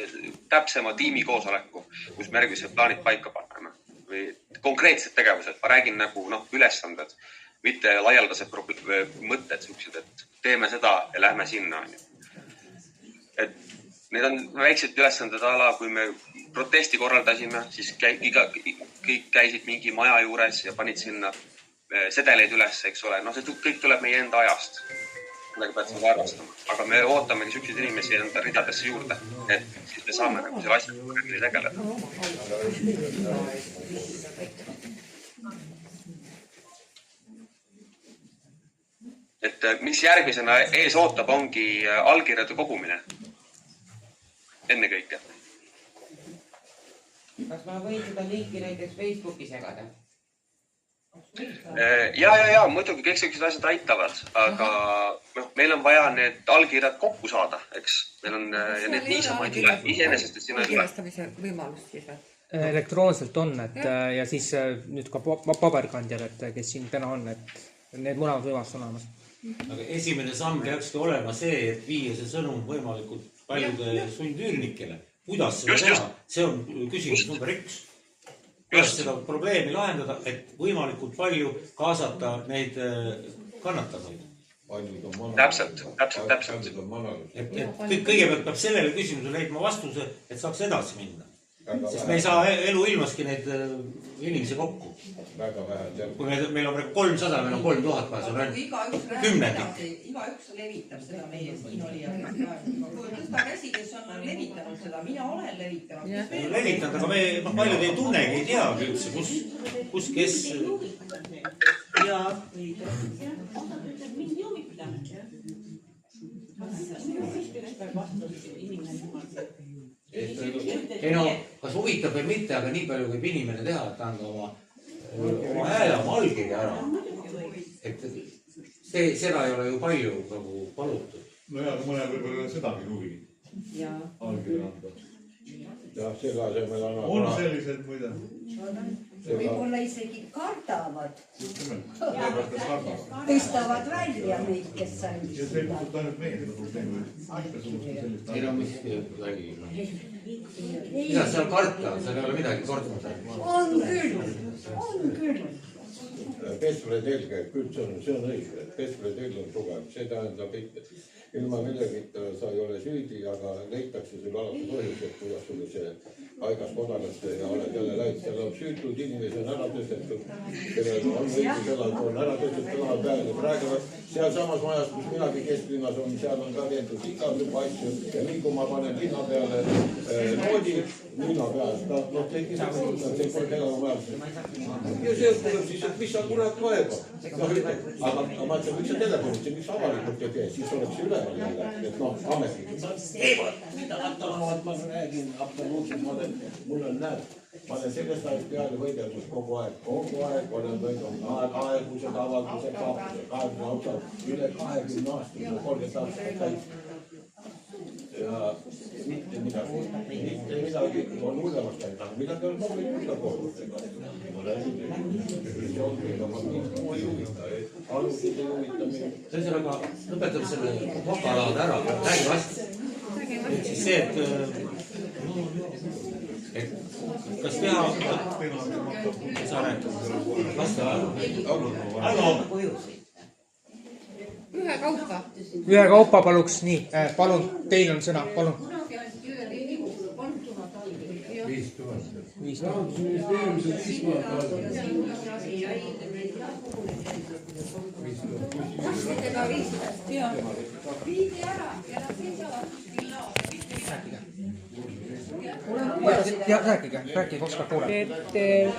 täpsema tiimikoosoleku, kus me järgmised plaanid paika paneme. Või konkreetsed tegevused, ma räägin nagu ülesanded, mitte laialdased mõtted, et teeme seda ja lähme sinna. Et need on väiksed ülesanded ala, kui me protesti korraldasime, siis kõik käisid mingi maja juures ja panid sinna sedeleid üles, eks ole. No see kõik tuleb meie enda ajast. Millega pead seda arvestama. Aga me ootamegi sükseid inimesi enda ridadesse juurde, et siis me saame nagu selle asjaga paremini tegeleda. Et mis järgmisena ees ootab, ongi allkirjade kogumine. Ennekõike. Kas ma võin seda linki näiteks Facebookis jagada? Ja, muidugi kõik sellised asjad aitavad, aga meil on vaja need allkirjad kokku saada, eks. Meil on need niisama ei tule, iseenesest, et sinna ei tule. Allkirjastamise võimalust siis või? Elektroonselt on, ja siis nüüd ka paberkandjal, et kes siin täna on, et need mõlemad võimalused on olemas. Aga esimene samm peakski olema see, et viia see sõnum võimalikult paljude sundüürnikele. Kuidas seda teha? See on küsimus number 1. Kuidas seda probleemi lahendada, et võimalikult palju kaasata neid kannatanuid? Täpselt. Kõigepealt peab sellele küsimusele leidma vastuse, et saaks edasi minna. Sest me ei saa elu ilmaski neid inimesi kokku. Kui meil on 300, meil on 3000, see on ainult 10. Igaüks levitab seda meie siin olijad. Tõsta käsi, kes on levitanud seda, mina olen levitanud. Levitanud, aga paljud ei tunnegi, ei teagi üldse, kus kes... Ja ei no, kas huvitab või mitte, aga nii palju võib inimene teha, et anda oma hääle, oma allkirja ära. Et seda ei ole ju palju palutud. No ja, aga mõnel võib-olla sedagi huvi. Allkirja anda. Jah, selle asemel on... On sellised muide. Võib-olla isegi kardavad. Tõstavad välja neid, kes said. Ja see ei puuduta ainult meedia probleemi. Ei no, mis mida seal karta, seal ei ole midagi karta. On küll. Pespredel käib küll, see on õige, et Pespredel on tugev, see tähendab, et ilma millegita sa ei ole süüdi, aga leitakse sul alati põhjused, kuidas sul see paigas kodanasse ja oled jälle läinud, seal on süütud inimesi on ära tõstetud, kellel on õigus elada, on ära tõstetud lahe peale, kes räägivad, seal samas majas, kus minagi kesklinnas on, seal on ka tehtud igasugu asju ja nii kui ma panen linna peale noodi linna peale, noh, tekkis see pole kellegi majas. ja see tuleb siis, et mis sa kurat kaebad. Aga ma ütlen, miks sa telefonid, miks avalikult ei tee, siis oleks üleval jälle, et noh, ametlikult. Mida nad tahavad, ma räägin absoluutselt, mul on näed, ma olen sellest ajast peale võideldud kogu aeg olen võidelnud aegused, avaldused, kaebused, otsad, üle 20 aastat, 30 aastat täis. Ja mitte midagi on hullemaks läinud, aga midagi on loomulikult ka koolutega. Ma räägin, ma ei huvita, alusid ei huvita mind. Ühesõnaga, lõpetame selle vokalaad ära, räägime asja. Et siis see, et kas teha, sa räägid, laste ajal. Ühe kaupa paluks, nii, palun, teil on sõna, palun. kunagi anti üle Riigikogule 3000 allkirja. 5000. Viidi ära ja nad seisavad kuskil Rääkige, oskab kuulata. Et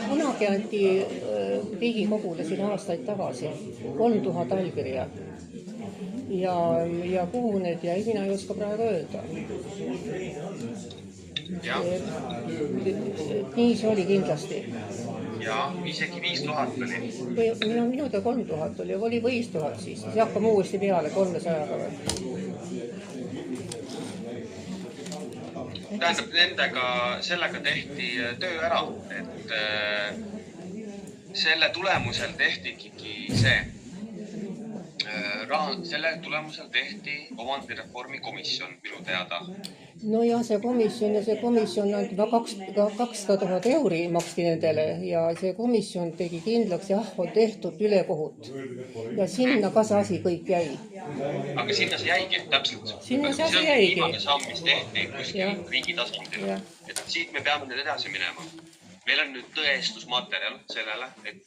kunagi anti Riigikogule siin aastaid tagasi 3000 allkirja. Ja kuhu need jäi, mina ei oska praegu öelda. Nii see oli kindlasti. Ja isegi 5000 oli. Minu 3000 oli 5000 siis hakkame uuesti peale 300. Tähendab, sellega tehti töö ära, et selle tulemusel tehti ikkagi see. Selle tulemusel tehti omandireformi komisjon minu teada. No ja see komisjon anti 200 000 euri maksti nendele ja see komisjon tegi kindlaks, jah, on tehtud ülekohut. Ja sinna ka see asi kõik jäi. Aga sinna see jäigi, täpselt. Sinna see asi jäigi. Viimane samm, mis tehti kuskil riigi tasandil. Et siit me peame nüüd edasi minema. Meil on nüüd tõestusmaterjal sellele, et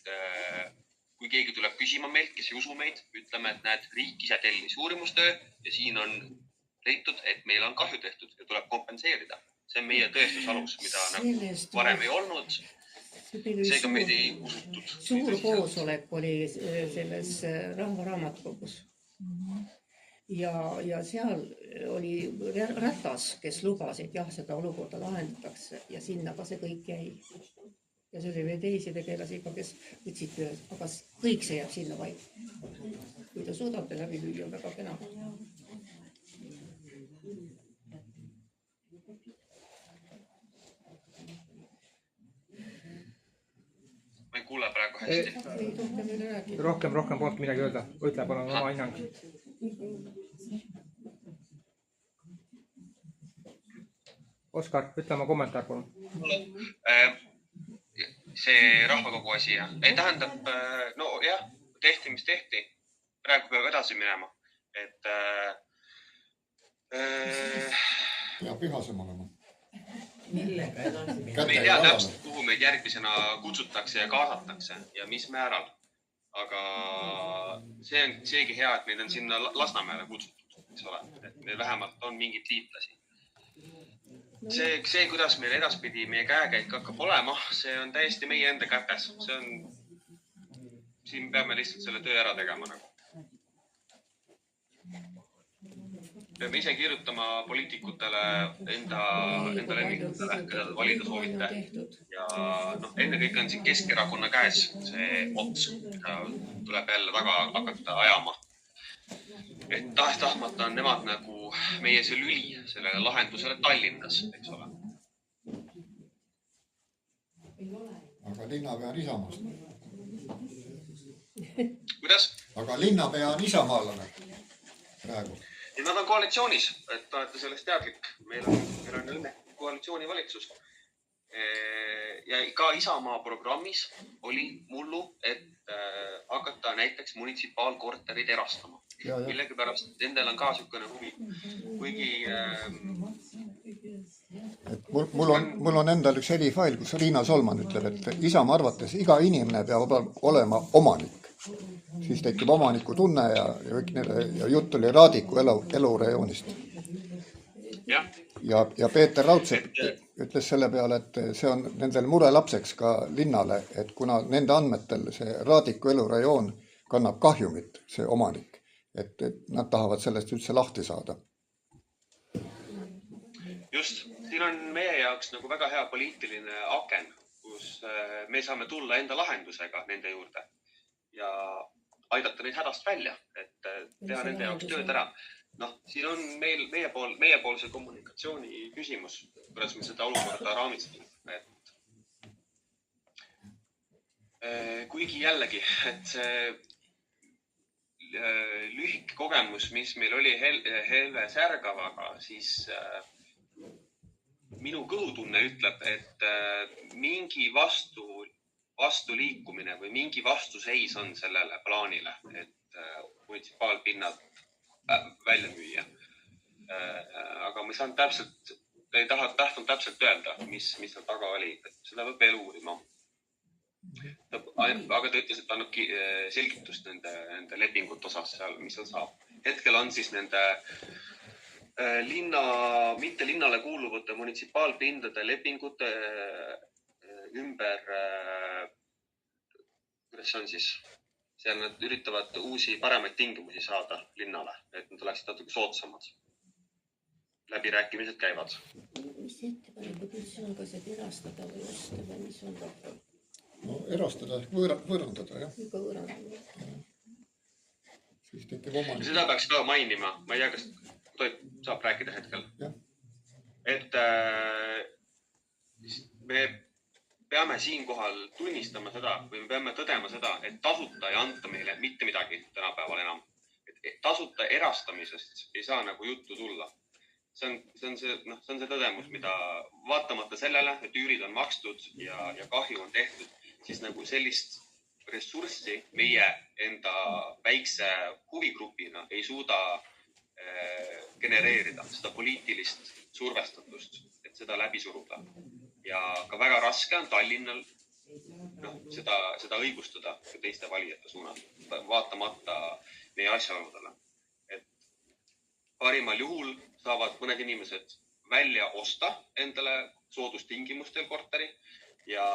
kui keegi tuleb küsima meilt, kes ei usu meid, ütleme, et näed, riik ise tellis uurimustöö ja siin on leitud, et meil on kahju tehtud ja tuleb kompenseerida. See on meie tõestusalus, mida varem ei olnud. Seega meid ei usutud. Suur koosolek oli selles rahvaraamatukogus. Ja seal oli Ratas, kes lubas, et jah, seda olukorda lahendatakse ja sinna ka see kõik jäi. Ja see oli veel teisi tegelasi, kes võtsid tööd, aga kõik see jääb sinna vaid. Kui ta suudate läbi lüüa, on väga kena. Ma ei kuule praegu hästi. Rohkem polnud midagi öelda. Ütle palun oma hinnang. Oskar, ütle oma kommentaar palun. See rahvakogu asi, jah. Ei tähendab, no jah, tehti, mis tehti. Praegu peab edasi minema. Et ja pihasem olema. Me ei tea täpselt, kuhu meid järgmisena kutsutakse ja kaasatakse ja mis määral. Aga see on seegi hea, et meid on sinna Lasnamäele kutsutud, eks ole. Et meil vähemalt on mingid liitlasi. See, kuidas meil edaspidi meie käekäik hakkab olema, see on täiesti meie enda kätes. Siin peame lihtsalt selle töö ära tegema nagu. Peame ise kirjutama poliitikutele enda lemmikutele, keda valida soovite. Ja ennekõike on siin Keskerakonna käes see ots, mida tuleb jälle taga hakata ajama. Et tahes-tahmata on nemad nagu meie see lüli sellele lahendusele Tallinnas, eks ole. Aga linnapea on Isamaast. Kuidas? Aga linnapea on isamaalane praegu. Ja nad on koalitsioonis, et olete sellest teadlik. Meil on õnne koalitsioonivalitsus. Ja ka Isamaa programmis oli mullu, et näiteks munitsipaalkorterid erastama. Millegipärast nendel on ka niisugune huvi. Kuigi mul on endal üks helifail, kus Riina Solman ütleb, et Isamaa arvates iga inimene peab olema omanik. Siis tekib omaniku tunne ja jutt oli Raadiku elurajoonist. Ja Peeter Raudsepp ütles selle peale, et see on nendel murelapseks ka linnale, et kuna nende andmetel see Raadiku elurajoon kannab kahjumit, see omanik, et nad tahavad sellest üldse lahti saada. Just, siin on meie jaoks nagu väga hea poliitiline aken, kus me saame tulla enda lahendusega nende juurde ja aidata neid hädast välja, et teha nende jaoks tööd ära. Siin on meiepoolse kommunikatsiooni küsimus, kuidas me seda olukorda raamitsime. Kuigi jällegi, et see lühike kogemus, mis meil oli Helve Särgavaga, siis minu kõhutunne ütleb, et mingi vastuliikumine või mingi vastuseis on sellele plaanile, et munitsipaalpinnad välja müüa. Aga ma ei saanud täpselt, ei tahtnud täpselt öelda, mis seal taga oli. Seda peab veel uurima. Aga ta ütles, et annab selgitust nende lepingute osas seal, mis seal saab. Hetkel on siis nende mitte linnale kuuluvate munitsipaalpindade lepingute ümber, kuidas see on siis? Seal nad üritavad uusi paremaid tingimusi saada linnale, et nad oleksid natuke soodsamad. Läbirääkimised käivad. Mis ettepanekud üldse on, kas et erastada või osta või mis on? No erastada ehk võõrandada, jah. Ikka võõrandada. Siis tekib omanik. Seda peaks ka mainima. Ma ei tea, kas saab rääkida hetkel. Et me peame siinkohal tunnistama seda või me peame tõdema seda, et tasuta ei anta meile mitte midagi tänapäeval enam. Et tasuta erastamisest ei saa nagu juttu tulla. See on see tõdemus, mida vaatamata sellele, et üürid on makstud ja kahju on tehtud, siis nagu sellist ressurssi meie enda väikse huvigrupina ei suuda genereerida, seda poliitilist survestatust, et seda läbi suruda. Ja ka väga raske on Tallinnal seda õigustada teiste valijate suunas, vaatamata meie asjaoludele. Et parimal juhul saavad mõned inimesed välja osta endale soodustingimustel korteri ja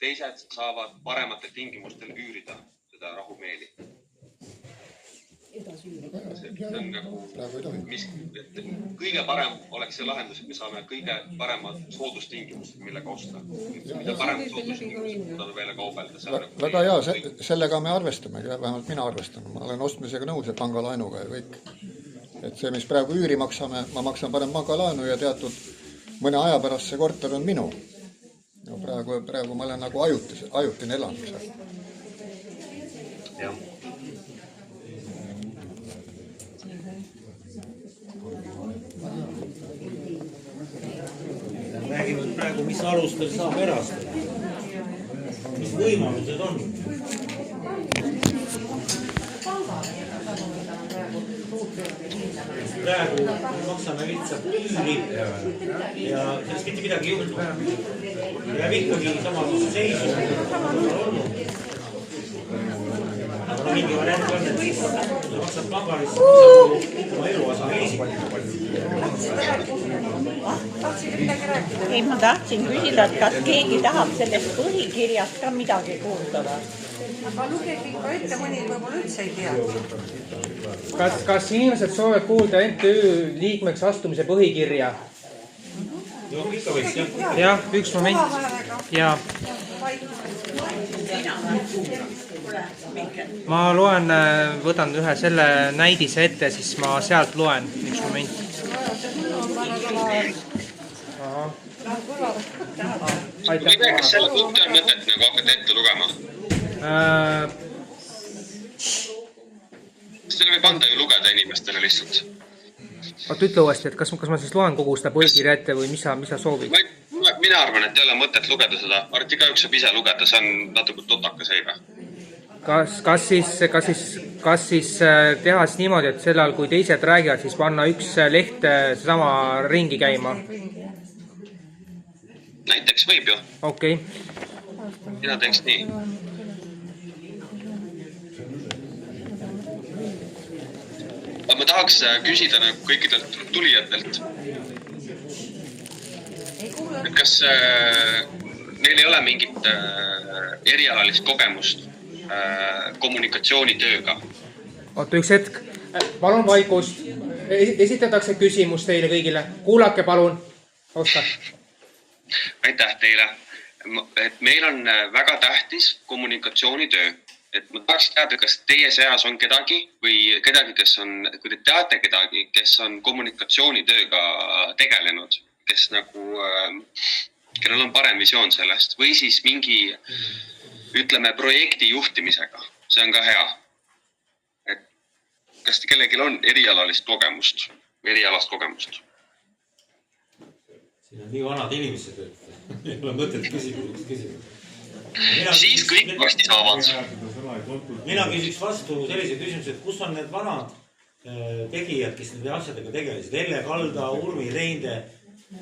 teised saavad parematel tingimustel üürida seda rahumeeli. Kõige parem oleks see lahendus, et me saame kõige paremad soodustingimused, millega osta. Mida paremad soodustingimused, mida veel kaubelda. Väga hea, sellega me arvestame, vähemalt mina arvestan. Ma olen ostmisega nõus ja pangalaenuga ja kõik. Et see, mis praegu üüri maksame, ma maksan parem pangalaenu ja teatud mõne aja pärast see korter on minu. Praegu ma olen nagu ajutine elamus. Jah. Räägime praegu, mis alustel saab erastada. Mis võimalused on? Praegu maksame lihtsalt üüri ja sellest mitte midagi juhtub. Jääb ikkagi samasuguse seisu. Aga mingi variant on, et siis maksab pangarist oma eluasa Ei, ma tahtsin küsida, et kas keegi tahab sellest põhikirjast ka midagi kuuldada. Aga lugegi ikka ette, mõni võib-olla üldse ei tea. Kas inimesed soovivad kuulda MTÜ liikmeks astumise põhikirja? Ikka võiks, jah. Jah, üks moment. Ja. Ma loen, võtan ühe selle näidise ette, siis ma sealt loen. Üks moment. Aitäh. Kas selle kohta on mõtet nagu hakata ette lugema? Selle võib anda ju lugeda inimestele lihtsalt. Oot, ütle uuesti, et kas ma siis loen kogu seda põhikirja ette või mis sa soovid? Mina arvan, et ei ole mõtet lugeda seda. Arti kahjuks saab ise lugeda, see on natuke totakas eive. kas siis teha siis niimoodi, et sel ajal, kui teised räägivad, siis panna üks leht sama ringi käima? Näiteks võib ju. Okei. Mina teeks nii. Ma tahaks küsida kõikidelt tulijatelt, et kas neil ei ole mingit erialalist kogemust kommunikatsioonitööga? Oota, üks hetk. Palun vaikust. Esitatakse küsimus teile kõigile. Kuulake palun. Oskar. Aitäh teile. Et meil on väga tähtis kommunikatsioonitöö. Et ma tahaks teada, kas teie seas on kedagi või kedagi, kui te teate kedagi, kes on kommunikatsioonitööga tegelenud, kes kellel on parem visioon sellest või siis mingi, ütleme, projekti juhtimisega. See on ka hea. Et kas kellelgi on erialast kogemust? Siin on nii vanad inimesed, et ei ole mõtet küsida. Siis kõik varsti saavad. Mina küsiks vastu sellise küsimuse, et kus on need vanad tegijad, kes nende asjadega tegelesid? Elle Kalda, Urmi Reinde,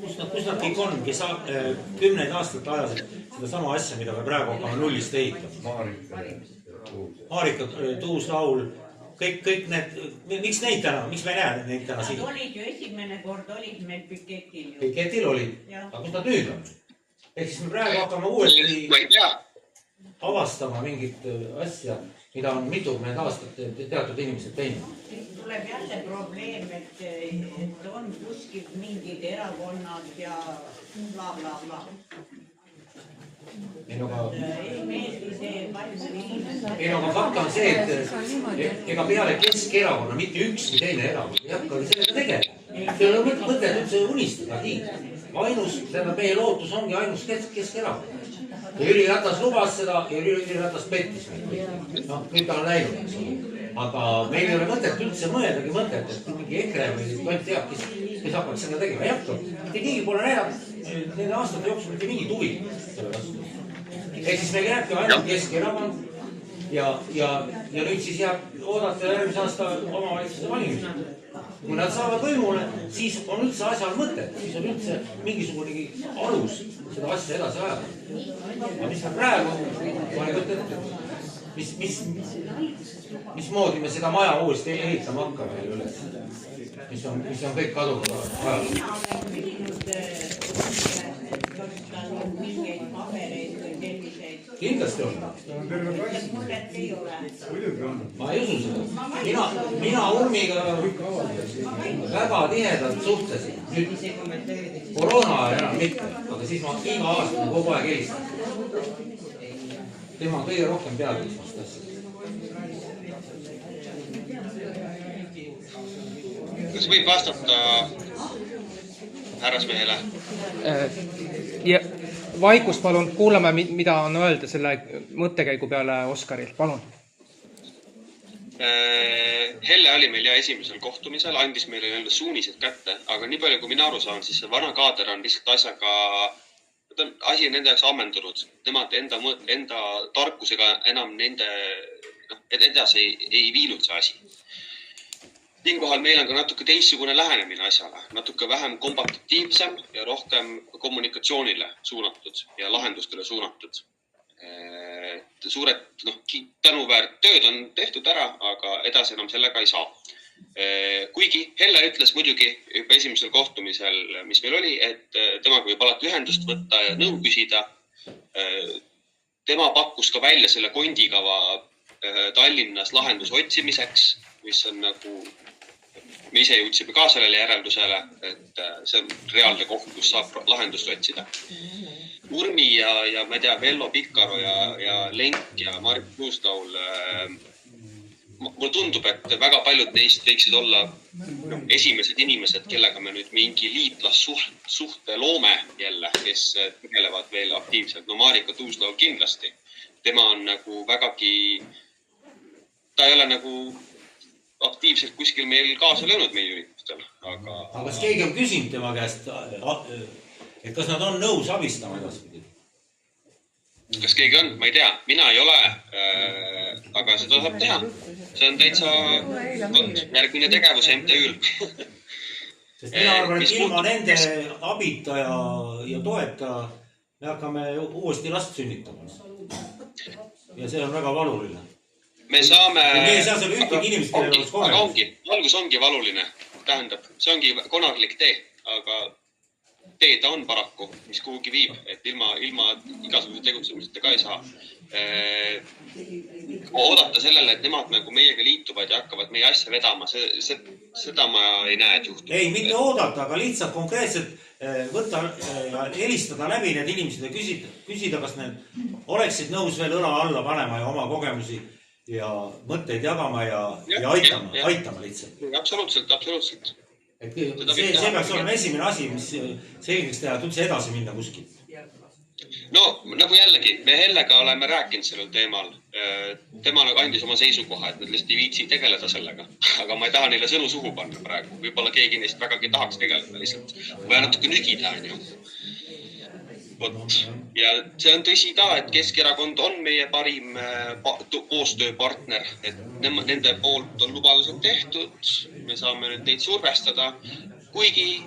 kus nad kõik on, kes 10 aastat ajasid seda sama asja, mida me praegu hakkame nullist ehitama? Marika Tuus-Laul, kõik need, miks neid täna, miks me ei näe neid täna siin? Nad olid ju esimene kord, olid meil Piketil. Piketil olid, aga kus nad nüüd on? Ehk siis me praegu hakkame uuesti avastama mingit asja, mida on mitukümmend aastat teatud inimesed teinud. Tuleb jälle probleem, et on kuskil mingid erakonnad ja bla bla bla. Ei meeldi see palju inimesed. Ei, aga fakt on see, et ega peale Keskerakonna mitte ükski teine erakond ei hakka sellega tegema. See on mõte üldse unistadagi. Ainus, meie lootus ongi ainus Keskerakond. Ja Jüri Ratas lubas seda ja Jüri Ratas pettis meid. Nüüd ta on läinud. Aga meil ei ole mõtet üldse mõeldagi mõtet, et mingi EKRE või tont teab, kes hakkaks seda tegema. Ei hakka. Mitte keegi pole näidanud nende aastate jooksul mitte mingit huvi selle vastu. Ehk siis meil jääbki ainult Keskerakond ja nüüd siis jääb oodata järgmise aasta omavalitsuse valimisi. Kui nad saavad võimule, siis on üldse asjal mõtet, siis on üldse mingisugune alus seda asja edasi ajada. Aga mis me praegu, ma ei võtta ette, mismoodi me seda maja uuesti ehitama hakkame üles, mis on kõik kadunud ajal. Mina olen küsinud, kas on mingeid pabereid või selliseid. Kindlasti on. Mõtet ei ole. Ma ei usu seda. Mina Urmiga väga tihedalt suhtlesin. Nüüd koroona ajal enam mitte, aga siis ma iga aasta kogu aeg helistan. Tema on kõige rohkem teadmisest asjad. Kas võib vastata härrasmehele? Ja vaikust palun, kuulame, mida on öelda selle mõttekäigu peale Oskaril. Palun. Helle oli meil esimesel kohtumisel, andis meile suunised kätte, aga nii palju, kui mina aru saan, siis see vana kaader on lihtsalt asjaga, asi on nende jaoks ammendunud. Nemad enda tarkusega enam edasi ei viinud see asi. Siinkohal meil on ka natuke teistsugune lähenemine asjale, natuke vähem kombatitiivsem ja rohkem kommunikatsioonile suunatud ja lahendustele suunatud. Suured tänuväärt tööd on tehtud ära, aga edasi enam sellega ei saa. Kuigi Helle ütles muidugi juba esimesel kohtumisel, mis meil oli, et temaga võib alati ühendust võtta ja nõu küsida. Tema pakkus ka välja selle kondikava Tallinnas lahenduse otsimiseks, mis on me ise jõudsime ka sellele järeldusele, et see on reaalne koht, kus saab lahendust otsida. Urmi ja ma ei tea, Vello Pikaro ja Lenk ja Mark Tuus-Laul, mulle tundub, et väga paljud neist võiksid olla esimesed inimesed, kellega me nüüd mingi liitlassuhte loome jälle, kes tegelevad veel aktiivselt. No Marika Tuus-Laul kindlasti. Tema on vägagi, ta ei ole aktiivselt kuskil meil kaasa löönud meie üritustel. Aga kas keegi on küsinud tema käest, et kas nad on nõus abistama edaspidi? Kas keegi on? Ma ei tea. Mina ei ole. aga seda saab teha. See on täitsa järgmine tegevus MTÜ-l. Sest mina arvan, et ilma nende abita ja toeta me hakkame uuesti last sünnitama. Ja see on väga valuline. Me saame... Meie seas oli ühtegi inimest, kellel oleks kogemus. Algus ongi valuline. Tähendab, see ongi konarlik tee, aga tee ta on paraku, mis kuhugi viib, et ilma igasuguse tegutsemiseta ka ei saa. Oodata sellele, et nemad nagu meiega liituvad ja hakkavad meie asja vedama, seda ma ei näe, et juhtub. Ei, mitte oodata, aga lihtsalt konkreetselt võtta ja helistada läbi need inimesed ja küsida, kas need oleksid nõus veel õla alla panema ja oma kogemusi ja mõtteid jagama ja aitama lihtsalt. Absoluutselt. See peaks olema esimene asi, mis selgeks teha, et üldse edasi minna kuskil. No, nagu jällegi, me Hellega oleme rääkinud sellel teemal. Tema andis oma seisukoha, et nad lihtsalt ei viitsi tegeleda sellega. Aga ma ei taha neile sõnu suhu panna praegu. Võib-olla keegi neist vägagi tahaks tegeleda lihtsalt. Või natuke nügida, on ju. Ja see on tõsi ka, et Keskerakond on meie parim koostööpartner, et nende poolt on lubadused tehtud, me saame nüüd neid survestada, kuigi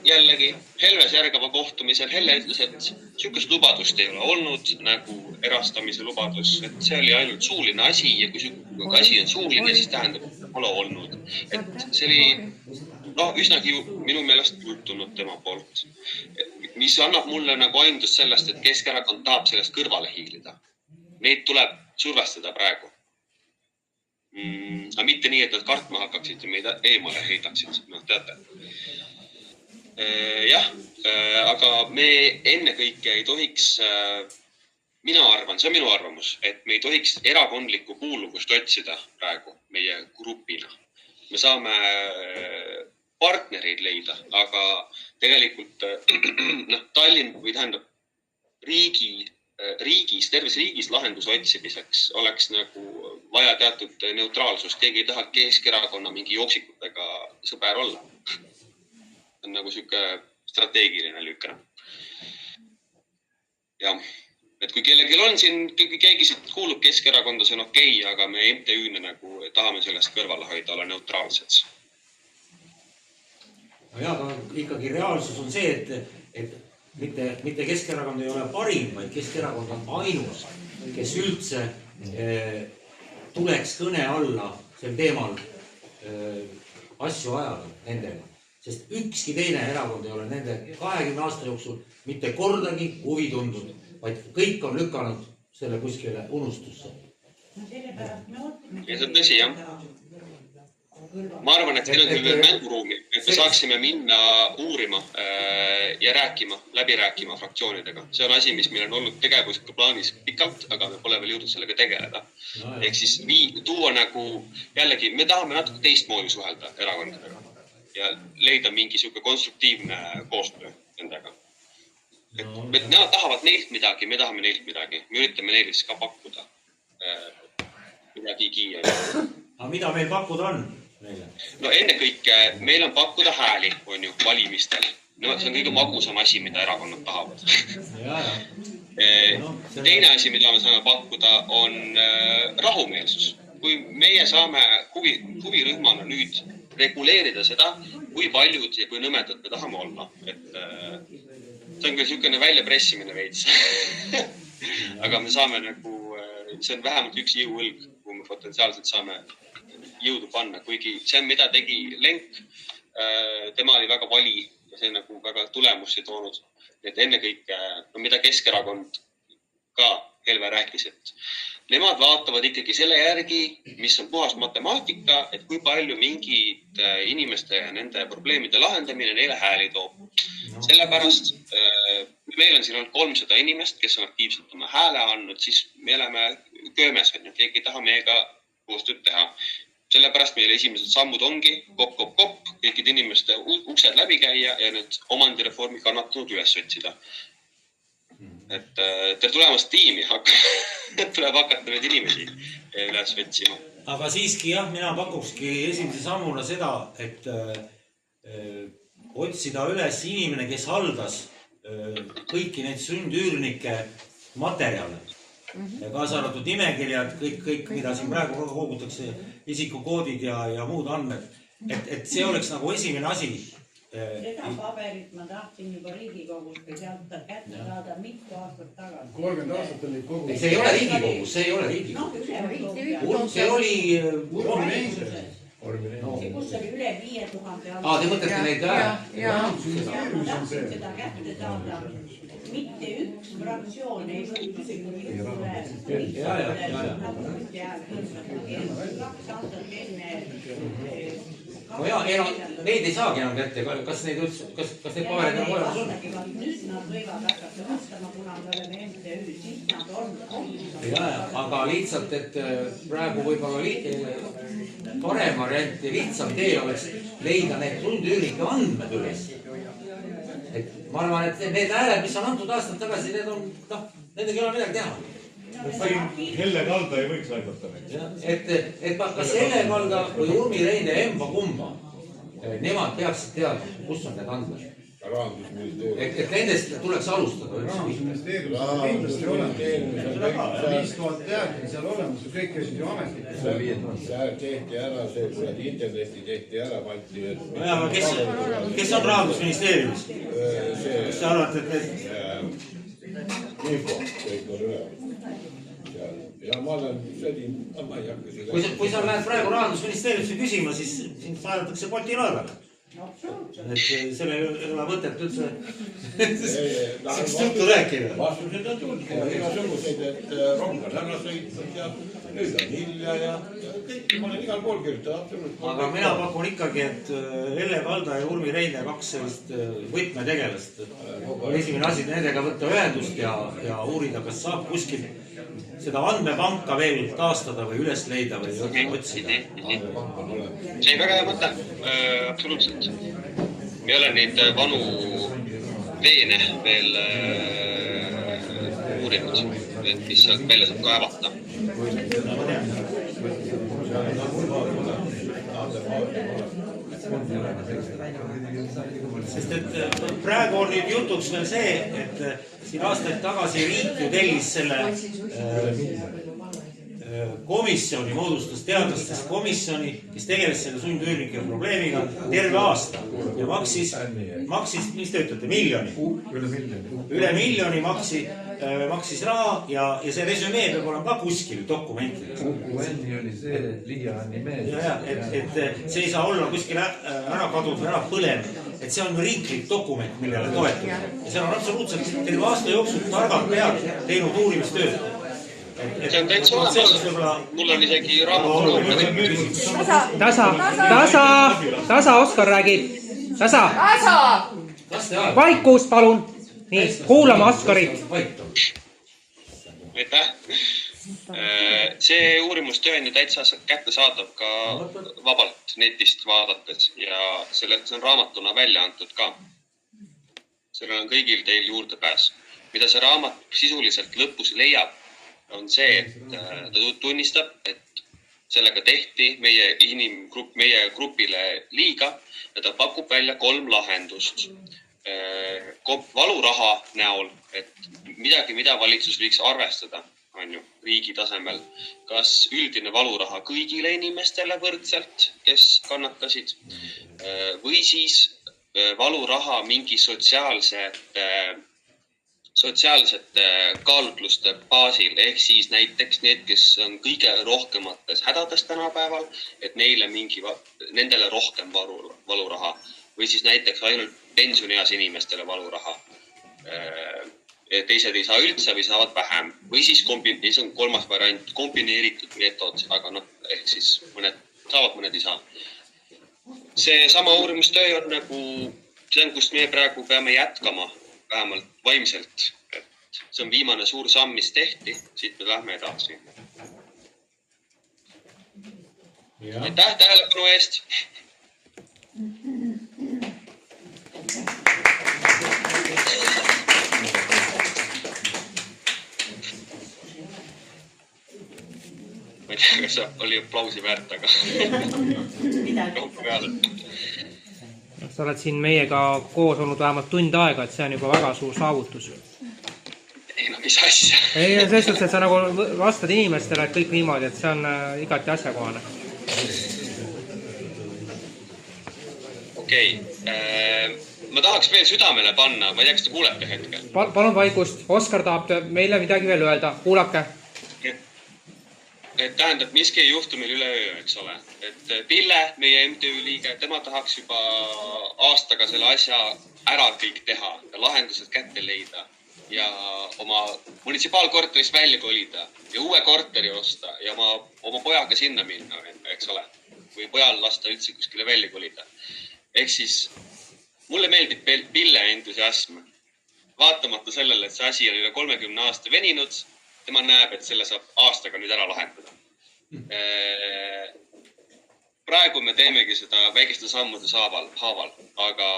jällegi Helves järgava kohtumisel Helle ütles, et sükest lubadust ei ole olnud, nagu erastamise lubadus, et see oli ainult suuline asi ja kui asi on suuline, siis tähendab, et pole olnud. Et see oli üsnagi minu meelest kultunud tema poolt. Mis annab mulle nagu aimdust sellest, et Keskerakond tahab sellest kõrvale hiilida. Neid tuleb survestada praegu. Aga mitte nii, et nad kartma hakkaksid ja meid eemale heidaksid. No, teate. Jah, aga me enne kõike ei tohiks, mina arvan, see on minu arvamus, et me ei tohiks erakondlikku kuuluvust otsida praegu meie grupina. Me saame partnereid leida, aga tegelikult Tallinn või tähendab terves riigis lahenduse otsimiseks oleks nagu vaja teatud neutraalsust. Keegi ei taha Keskerakonna mingi jooksikutega sõber olla. See on nagu siuke strateegiline lükkena. Ja, et kui kellelgi on siin, keegi siit kuulub Keskerakonda, see on okei, aga me MTÜ-ne nagu tahame sellest kõrvale hoida, olla neutraalsed. Ja, aga ikkagi reaalsus on see, et mitte Keskerakond ei ole parim, vaid Keskerakond on ainus, kes üldse tuleks kõne alla sel teemal asju ajada nendega. Sest ükski teine erakond ei ole nende 20 aasta jooksul mitte kordagi huvi tundnud, vaid kõik on lükanud selle kuskile unustusse. Ja see on tõsi, jah. Ma arvan, et siin on küll veel mänguruumi, et me saaksime minna uurima ja läbi rääkima fraktsioonidega. See on asi, mis meil on olnud tegevusega plaanis pikalt, aga me pole veel jõudnud sellega tegeleda. Ehk siis tuua nagu jällegi, me tahame natuke teistmoodi suhelda erakondadega ja leida mingi siuke konstruktiivne koostöö nendega. Nad tahavad neilt midagi, me tahame neilt midagi. Me üritame neile siis ka pakkuda midagi. Aga mida meil pakkuda on? No ennekõike meil on pakkuda hääli, on ju, valimistel. No, see on kõige magusam asi, mida erakonnad tahavad. Teine asi, mida me saame pakkuda, on rahumeelsus. Kui meie saame huvirühmana nüüd reguleerida seda, kui paljud ja kui nõmedad me tahame olla. See on küll niisugune väljapressimine veits. Aga me saame nagu, see on vähemalt üks jõuõlg, kui me potentsiaalselt saame jõudu panna, kuigi see, mida tegi Lenk, tema oli väga vali ja see nagu väga tulemusi toonud. Et ennekõike, mida Keskerakond ka Helve rääkis, et nemad vaatavad ikkagi selle järgi, mis on puhas matemaatika, et kui palju mingid inimeste ja nende probleemide lahendamine neile hääli toob. Sellepärast meil on siin olnud 300 inimest, kes on aktiivselt oma hääle andnud, siis me oleme köömes, et keegi ei taha meiega koostööd teha. Sellepärast meil esimesed sammud ongi kopp, kõikide inimeste uksed läbi käia ja need omandireformi kannatanud üles otsida. Et teil tulemast tiimi tuleb hakata neid inimesi üles otsima. Aga siiski jah, mina pakukski esimese sammuna seda, et otsida üles inimene, kes haldas kõiki neid sundüürnike materjale. kaasa arvatud nimekirjad, kõik, mida siin praegu kogutakse, isikukoodid ja muud andmed. Et see oleks nagu esimene asi. Seda paberit ma tahtsin juba Riigikogus, kui sealt kätte saada mitu aastat tagasi. 30 aastat on neid kogu. See ei ole Riigikogus, see ei ole Riigikogus. See oli kus oli üle 5000 te mõtlete neid ma tahtsin seda kätte saada. Mitte üks fraktsioon ei võinud neid ei saagi enam kätte, kas neid paberid on olemas on? Nüüd nad võivad hakata vastama, kuna me oleme MTÜ, siis nad on. Aga lihtsalt, et praegu võib-olla parem variant ja lihtsam tee oleks leida need sundüürnike andmed üles. Ma arvan, et need hääled, mis on antud aastad tagasi, need on, nendega ei ole midagi teha. Helle Kalda ei võiks aidata neid. Et kas Helle Kalda või Urmi Reine Emba kumba, nemad peaksid teadma, kus on need andmed. Et nendest tuleks alustada. Kindlasti olemas. 5000 jääbki seal olemas, kõik käisid ju ametlikult. Seal tehti ära see, kui interneti tehti ära, Balti. Kes on Rahandusministeeriumis? Kas te arvate, et need... Info, kõik on üle. Ja ma olen sõdin, ma ei hakka seda... Kui sa lähed praegu Rahandusministeeriumisse küsima, siis sind saadetakse Balti laevale. Et selle ei ole mõtet üldse juttu rääkida. Vastused on tulnud igasuguseid, et rong on ära sõitnud ja nüüd on hilja ja kõik, ma olen igal pool kirjutanud absoluutselt. Aga mina pakun ikkagi, et Helle Kalda ja Urmi Reine kaks sellist võtmetegelast. Esimene asi, nendega võtta ühendust ja uurida, kas saab kuskil seda andmepanka veel taastada või üles leida või otsida. See on väga hea mõte, absoluutselt. Me ei ole neid vanu veene veel uurinud, mis sealt välja saab kaevata. Sest et praegu on nüüd jutuks veel see, et siin aastaid tagasi riik ju tellis selle komisjoni, moodustas teadlastest komisjoni, kes tegeles selle sundüürnike probleemiga terve aasta ja maksis, mis te ütlete, miljoni? Üle miljoni maksis raha ja see resümee peab olema ka kuskil dokumentides. UN-i oli see Liiani mees. Et see ei saa olla kuskil ära kadunud või ära põlenud. Et see on riiklik dokument, millele toetada. Ja see on absoluutselt terve aasta jooksul targalt pead teinud uurimistööd. See on täitsa olemas. Mul on isegi raamat. Tasa, Oskar räägib. Tasa! Vaikus, palun! Nii, kuulame Oskarit. Aitäh! See uurimustöö on ju täitsa kättesaadav ka vabalt netist vaadates ja see on raamatuna välja antud ka. Sellel on kõigil teil juurdepääs. Mida see raamat sisuliselt lõpus leiab, on see, et ta tunnistab, et sellega tehti meie grupile liiga ja ta pakub välja 3 lahendust. Valuraha näol, et midagi, mida valitsus võiks arvestada, on ju, riigi tasemel. Kas üldine valuraha kõigile inimestele võrdselt, kes kannatasid, või siis valuraha mingi sotsiaalsete kaalutluste baasil, ehk siis näiteks need, kes on kõige rohkemates hädades tänapäeval, et nendele rohkem valuraha või siis näiteks ainult pensionieas inimestele valuraha. Teised ei saa üldse või saavad vähem või siis see on 3. variant, kombineeritud meetod, aga ehk siis mõned saavad, mõned ei saa. See sama uurimustöö on nagu see on, kust me praegu peame jätkama, vähemalt vaimselt. See on viimane suur samm, mis tehti, siit me lähme edasi. Aitäh tähelepanu eest! Ma ei tea, kas see oli aplausi väärt, aga sa oled siin meiega koos olnud vähemalt tund aega, et see on juba väga suur saavutus. Ei, mis asja? ei, selles suhtes, et sa nagu vastad inimestele, et kõik niimoodi, et see on igati asjakohane. Okei. Ma tahaks veel südamele panna, ma ei tea, kas te kuulete hetkel. Palun vaikust, Oskar tahab meile midagi veel öelda, kuulake. Et tähendab, miski ei juhtu meil üleöö, eks ole. Et Pille, meie MTÜ liige, tema tahaks juba aastaga selle asja ära kõik teha ja lahendused kätte leida ja oma munitsipaalkorterist välja kolida ja uue korteri osta ja oma pojaga sinna minna, eks ole. Või pojal lasta üldse kuskile välja kolida. Ehk siis mulle meeldib Pille entusiasm. Vaatamata sellele, et see asi on üle 30 aasta veninud, tema näeb, et selle saab aastaga nüüd ära lahendada. Praegu me teemegi seda väikeste sammude haaval, aga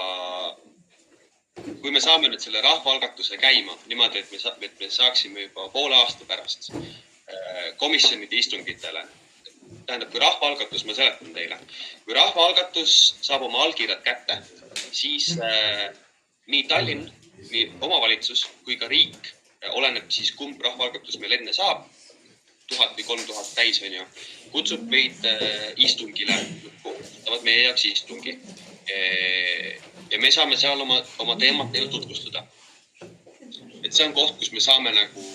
kui me saame nüüd selle rahvaalgatuse käima niimoodi, et me saaksime juba poole aasta pärast komisjonide istungitele, tähendab, kui rahvaalgatus, ma seletan teile, kui rahvaalgatus saab oma allkirjad kätte, siis nii Tallinn, nii omavalitsus kui ka riik, oleneb siis kumb rahvaalgatus meil enne saab, 1000 või 3000 täis on ju, kutsub meid istungile, võtavad meie jaoks istungi ja me saame seal oma teemat teile tutvustada. Et see on koht, kus me saame nagu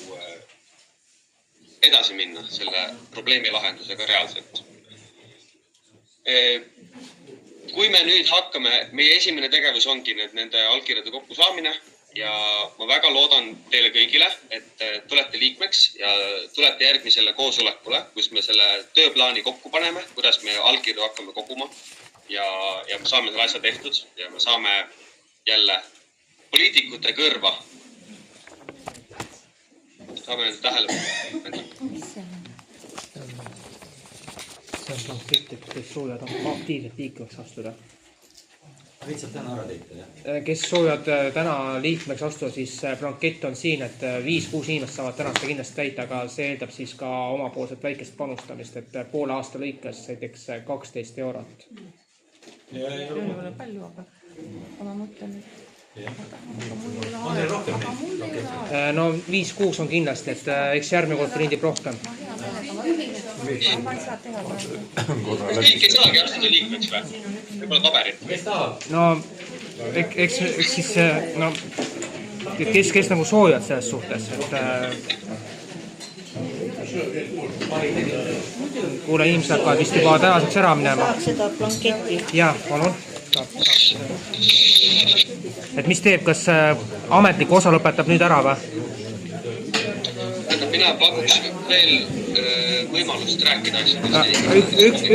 edasi minna selle probleemi lahendusega reaalselt. Kui me nüüd hakkame, meie esimene tegevus ongi nende allkirjade kokku saamine ja ma väga loodan teile kõigile, et tulete liikmeks ja tulete järgmisele koosolekule, kus me selle tööplaani kokku paneme, kuidas me allkirju hakkame koguma ja me saame selle asja tehtud ja me saame jälle poliitikute kõrva. Saame nende tähelepanu. See on blankett, kes soovivad aktiivselt liikmeks astuda. Lihtsalt täna ära teite, jah? Kes soovivad täna liikmeks astuda, siis blankett on siin, et 5-6 inimest saavad täna seda kindlasti täita, aga see eeldab siis ka omapoolset väikest panustamist, et poole aasta lõikes näiteks 12 eurot. Ei ole palju, aga ma mõtlen, On teil rohkem neid? No 5-6 on kindlasti, et eks järgmine kord rindib rohkem. ma ei saa teha. Kas kõik ei saagi astuda liikmeks või? Võib-olla paberit? Kes tahab? No eks siis no, kes nagu soovivad selles suhtes, et kuule, inimesed hakkavad vist juba tänaseks ära minema. Saab seda blanketti? Jaa, palun. Et mis teeb, kas ametlik osa lõpetab nüüd ära või? Mina pakuks veel võimalust rääkida asjadest.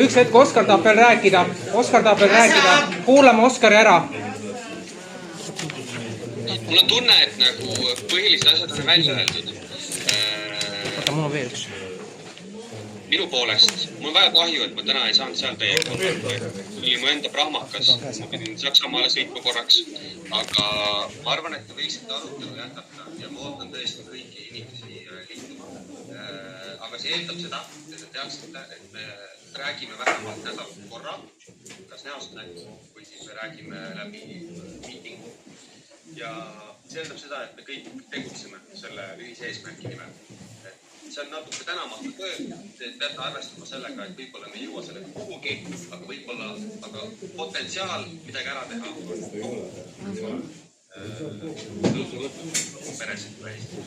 Üks hetk, Oskar tahab veel rääkida. Kuulame Oskari ära. Mul on tunne, et nagu põhilised asjad on välja öeldud. Oota, mul on veel üks. Minu poolest, mul on väga kahju, et ma täna ei saanud seal teiega olla. Oli mu enda prahmakas, ma pidin Saksamaale sõitma korraks, aga ma arvan, et te võiksite arutelu jätkata ja ma ootan tõesti kõiki inimesi liituma. Aga see eeldab seda, et te teaksite, et me räägime vähemalt nädalat korra, kas näost nägu või siis me räägime läbi miitingu. Ja see eeldab seda, et me kõik tegutseme selle ühise eesmärki nimel. See on natuke tänamatu töö, te peate arvestama sellega, et võib-olla me ei jõua sellega kuhugi, aga võib-olla, aga potentsiaal midagi ära teha on peresid või Eestis.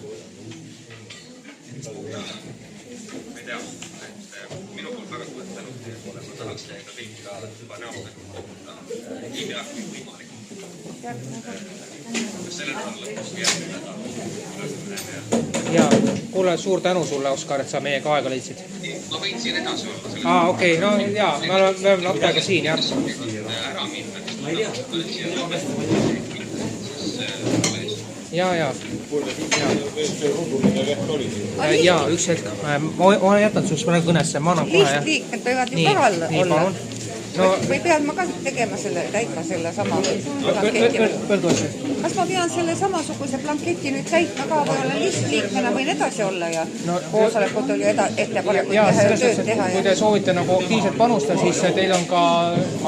Ma ei tea, et minu poolt väga suurt tänu teie poole, ma tahaks teiega kõiki ka juba näost nägu kohtuda. Nii pea kui võimalik. Selle nädal lõpus järgmine nädal. Ja kuule, suur tänu sulle, Oskar, et sa meiega aega leidsid. Ma võin siin edasi olla. Okei, no jaa, me oleme natuke aega siin, jah. Ära minna. Ma ei tea. Jaa. Jaa, üks hetk. Ma olen jätnud sinust praegu kõnesse, ma annan kohe. Lihtliikmed võivad ju ka olla. Nii, palun. või pean ma ka tegema selle, täitma selle sama blanketi? Kas ma pean selle samasuguse blanketi nüüd täitma ka või olen lihtliikmena, võin edasi olla ja koosolekut oli ettepanekuid teha ja tööd teha? Kui te soovite nagu aktiivselt panustada, siis teil on ka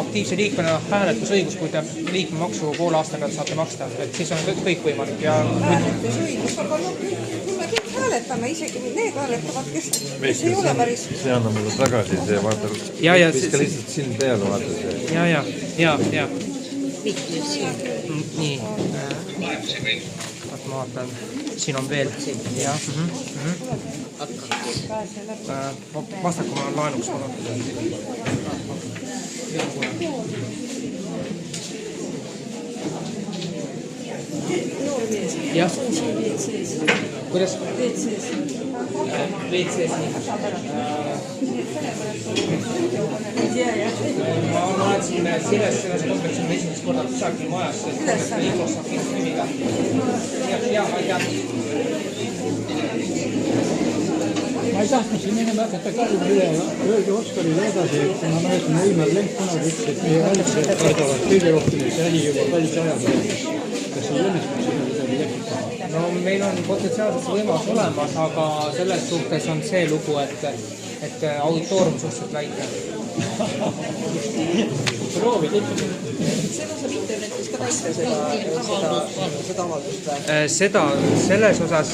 aktiivse liikmena hääletusõigus, kui te liikmemaksu poole aasta pealt saate maksta, et siis on kõik võimalik. Hääletusõigus, aga kui me kõik hääletame, isegi need hääletavad, kes ei ole päris... See anna mulle tagasi, see vaata, viska lihtsalt siin peale, vaata see. Ja. Nii. Ma vaatan, siin on veel. Vastaku ma laenuks. Jah. Kuidas? WC-s nii. Ma oleksin selles kompleksis on esimest korda kusagil majas, et infos saab kindlasti nimiga. Ja, aitäh. Ma ei tahtnud siin ennem hakata karjuma üle ja öelge Oskarile edasi, et ma mäletan Eimar Lenk kunagi ütles, et meie välised kardavad kõige rohkem, et see äri juba päris ajas. Kas see õnnestub seda midagi tekitada? No meil on potentsiaalselt võimalus olemas, aga selles suhtes on see lugu, et auditoorium suhteliselt väike. Proovid ikkagi. Seda saab internetis ka täita seda avaldust või? Seda, selles osas,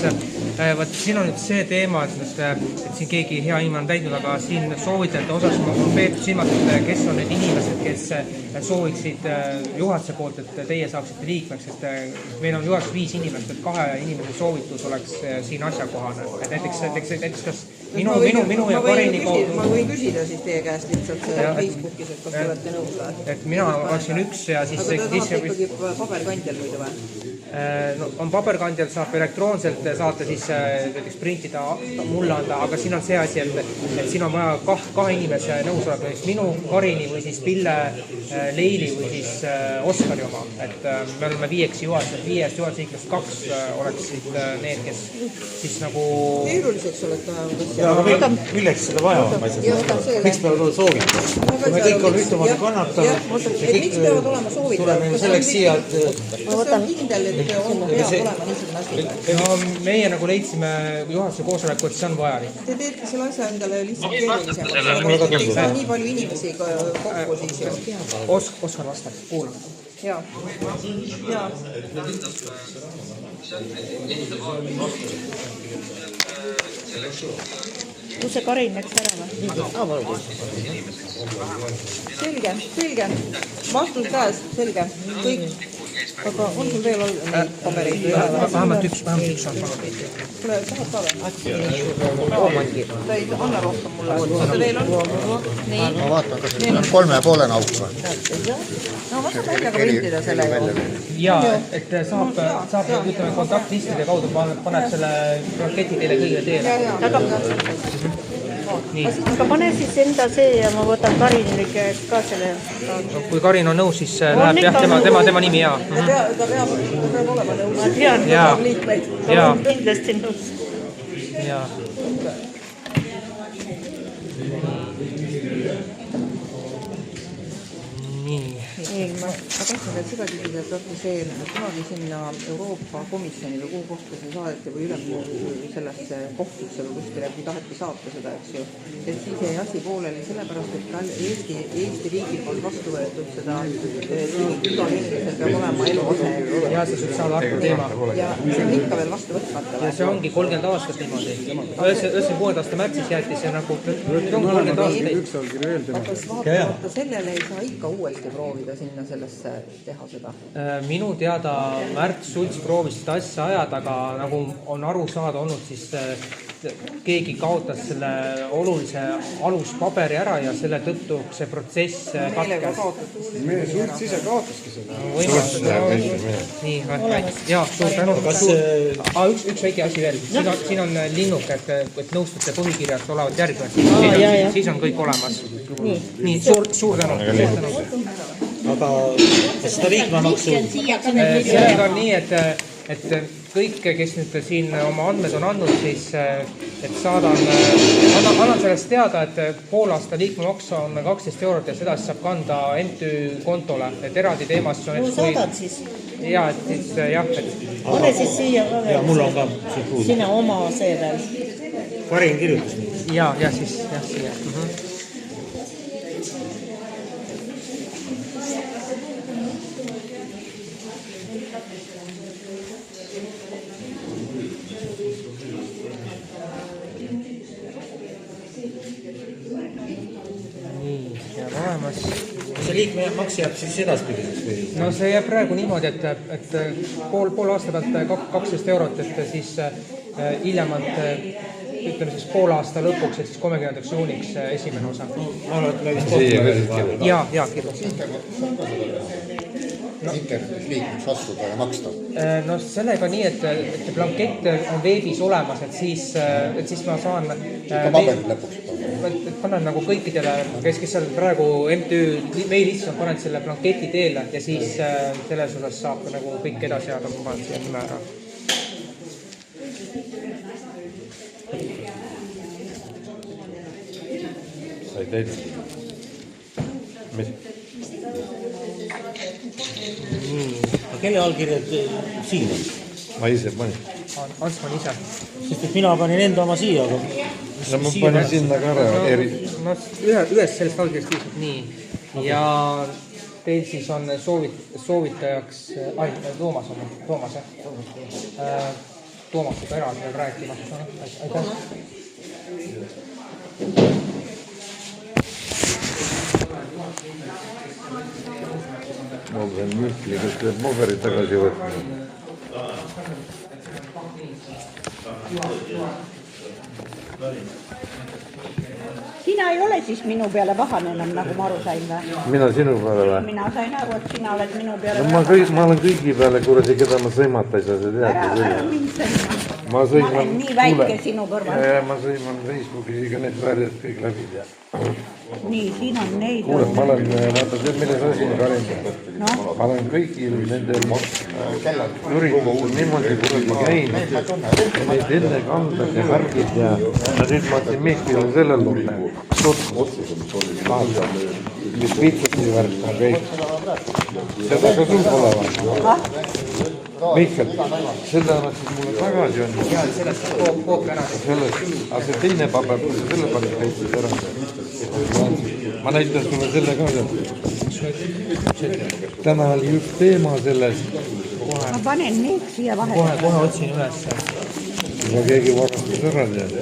võt siin on nüüd see teema, et siin keegi hea inimene on täidnud, aga siin soovitajate osas on peetud silmad, et kes on need inimesed, kes sooviksid juhatuse poolt, et teie saaksite liikmeks, et meil on juhatus 5 inimest, et 2 inimese soovitus oleks siin asjakohane. Et näiteks kas minu ja Karini kaudu... Ma võin küsida siis teie käest lihtsalt Facebookis, et kas te olete nõus või? Et mina oleksin üks ja siis... Aga te tahate ikkagi paberkandjal muidu või? On paberkandjal, saab elektroonselt saate siis näiteks printida, mulle anda, aga siin on see asi, et siin on vaja 2 inimese nõusolek, minu, Karini või siis Pille, Leili või siis Oskari oma. Et me oleme 5 juhatused, 5 juhatusliiklast 2 oleksid need, kes siis nagu... Keeruliseks olete milleks seda vaja on? Miks peavad olla soovitus? Kui me kõik oleme ühtemoodi kannatanud, miks peavad olema soovitud? Tuleme selleks siia, kas on kindel, et peab olema niisugune asi? No meie nagu leidsime juhatuse koosoleku, et see on vajalik. Te teete selle asja endale lihtsalt keerulisemaks. Ei saa nii palju inimesi kokku siis. Oskar vastab, kuulame. Jaa. Kus see Karin läks ära või? Selge. Vastus käes, selge. Kõik. Aga on sul veel neid pabereid? Vähemalt üks on palun. Kuule, tahad ka või? Anna rohkem mulle. Seda veel on? Ma vaatan, kas see on 3,5 auk või? No vastu välja ka printida selle ju. Jaa, et saab ütleme kontaktlistide kaudu paneb selle raketi teile kõigile teele. Aga pane siis enda see ja ma võtan Karinile ka selle. Kui Karin on nõus, siis läheb jah, tema nimi jaa. Ta peab olema nõus. Ma tean, ta on liikmeid. Ta on kindlasti nõus. Jaa. Ei, ma tahtsin veel seda küsida, et vaata see kunagi sinna Euroopa Komisjoni või kuhu kohta see saadeti või ülemkogu sellesse kohtusse või kuskile, kui taheti saata seda, eks ju. Et siis jäi asi pooleli sellepärast, et Eesti riigil on vastu võetud seda, igal inimesel peab olema eluase. Ja see sotsiaalarvu teema. Ja see on ikka veel vastu võtmata. Ja see ongi 30 aastat niimoodi. 96 aasta märtsis jäeti see nagu 30 aastat. Kas vaata sellele ei saa ikka uuesti proovida sinna sellesse teha seda? Minu teada Märt Sults proovis seda asja ajada, aga nagu on aru saada olnud, siis keegi kaotas selle olulise aluspaberi ära ja selle tõttu see protsess katkes. Meie Sults ise kaotaski selle. Nii, jaa, suur tänu. Üks väike asi veel. Siin on linnuk, et nõustute põhikirjast olevat järgmine. Siis on kõik olemas. Nii, suur tänu. Aga kas seda liikmemaksu... Sellega on nii, et kõike, kes nüüd siin oma andmed on andnud, siis et annan sellest teada, et poolaasta liikmemaks on 12 eurot ja seda saab kanda MTÜ kontole, et eraldi teemast on... Mul saadad siis? Jaa, et siis jah, et... Pane siis siia ka veel. Ja mul on ka see puudu. Sina oma see veel. Karin kirjutas. Ja siis, jah, siia. See liikmemaks jääb siis edaspidiseks või? No see jääb praegu niimoodi, et pool aasta pealt 12 eurot, et siis hiljemalt, ütleme siis pool aasta lõpuks, et siis 30. juuniks esimene osa. Jaa, kirjutan. Internetis liikmeks astuda ja maksta. No sellega nii, et blankett on veebis olemas, et siis ma saan... Ka paberid lõpuks. Et panen nagu kõikidele, kes seal praegu MTÜ mailis on, panen selle blanketi teele ja siis selles osas saab nagu kõik edasi jääda, ma panen siia nime ära. Sai täidnud. Mis? Kelle allkirjad siin on? Ma ise panin. Ants panin ise. Sest et mina panin enda oma siia, aga... No ma panin sinna ka ära. No ühest sellest allkirjast lihtsalt nii. Ja teil siis on soovitajaks... Toomas on. Toomas, jah. Toomas juba eraldi veel rääkima. Aitäh. Ma pean mühkli, kes peab moberi tagasi võtma. Sina ei ole siis minu peale pahane enam, nagu ma aru sain või? Mina sinu peale või? Mina sain aru, et sina oled minu peale no, ma olen kõigi peale, kuradi, keda ma sõimata ei saa, see tead. Ära mind sõima. Ma olen nii väike sinu kõrval. Ma sõiman Facebookis iga need väärjad kõik läbi tea. Nii, siin on neid. Kuule, ma olen, vaata, tead, milles asi on Karin? Ma olen kõigil nende üritusel niimoodi kuradi käinud. Neid enne kandad ja värgid ja nüüd ma siin Mihkil on sellel tunne. Mis piitsati värk on kõik. Seda ka sul pole vaja. Mihkel, selle annaksid mulle tagasi on. Jaa, sellest koopi ära. Aga see teine paber, selle panid täitsid ära. Ma näitan sulle selle ka seal. Täna oli üks teema sellest. Ma panen need siia vahele. Kohe otsin üles. Juba keegi varastus ära tead.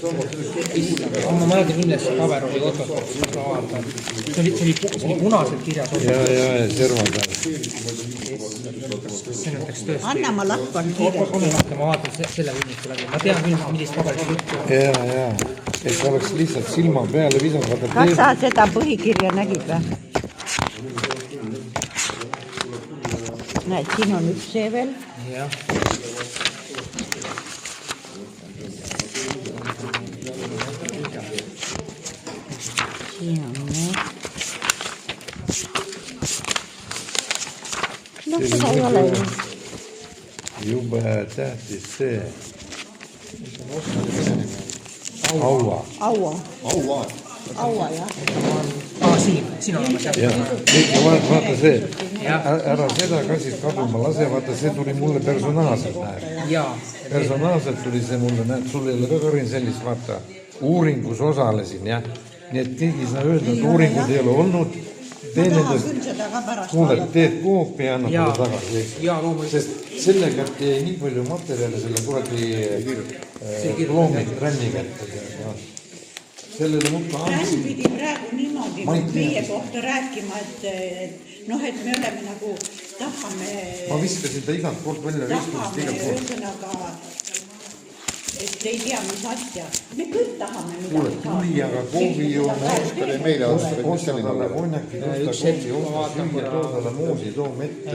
Ma mõeldan kindlasti paber oli otsast. See oli punaselt kirjas. Ja, serva peal. Anna, ma lakkan kiiresti. Ma vaatan selle hunniku läbi. Ma tean küll, millist paberit juttu. Ja. Et oleks lihtsalt silma peale visanud. Kas sa seda põhikirja nägid või? Näed, siin on üks see veel. Jah. Siin on need. No seda ei ole ju. Jube tähtis see. Aua, jah. Siin on olemas, jah. Vaata see, ära seda ka siis kaduma lase, vaata see tuli mulle personaalselt, näed. Personaalselt tuli see mulle, näed, sul ei ole ka Karin sellist, vaata, uuringus osalesin, jah. Nii et keegi ei saa öelda, et uuringud ei ole olnud. Kuule, teed koopi ja annab mulle tagasi. Sest selle kätte jäi nii palju materjali selle kuradi loomid Ränni kätte. Sellele muka Ränn pidi praegu niimoodi meie kohta rääkima, et me oleme nagu tahame... Ma viskasin ta igalt poolt välja. Tahame ühesõnaga, et ei tea, mis asja. Me kõik tahame midagi. Kuule, tuli aga koovi jooma. Osta talle konjakid, osta koovi, osta süüa, too talle moosi, too mette.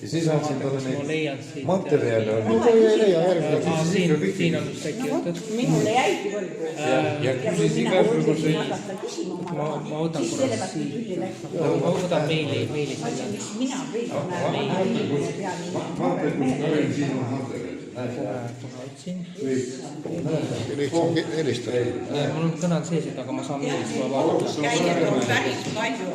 ja siis andsin talle ma leian neid siit. materjale. Siin on just äkki võtad. minule jäigi võlgu. Ja küsis igasuguseid. Ma võtan korra siit. Ma võtan meili selle. mina kõik näen Vaata, kus Karin siin on materjali. Helistada. Mul on kõne sees, aga ma saan meilist vaadata. käiget on päris palju.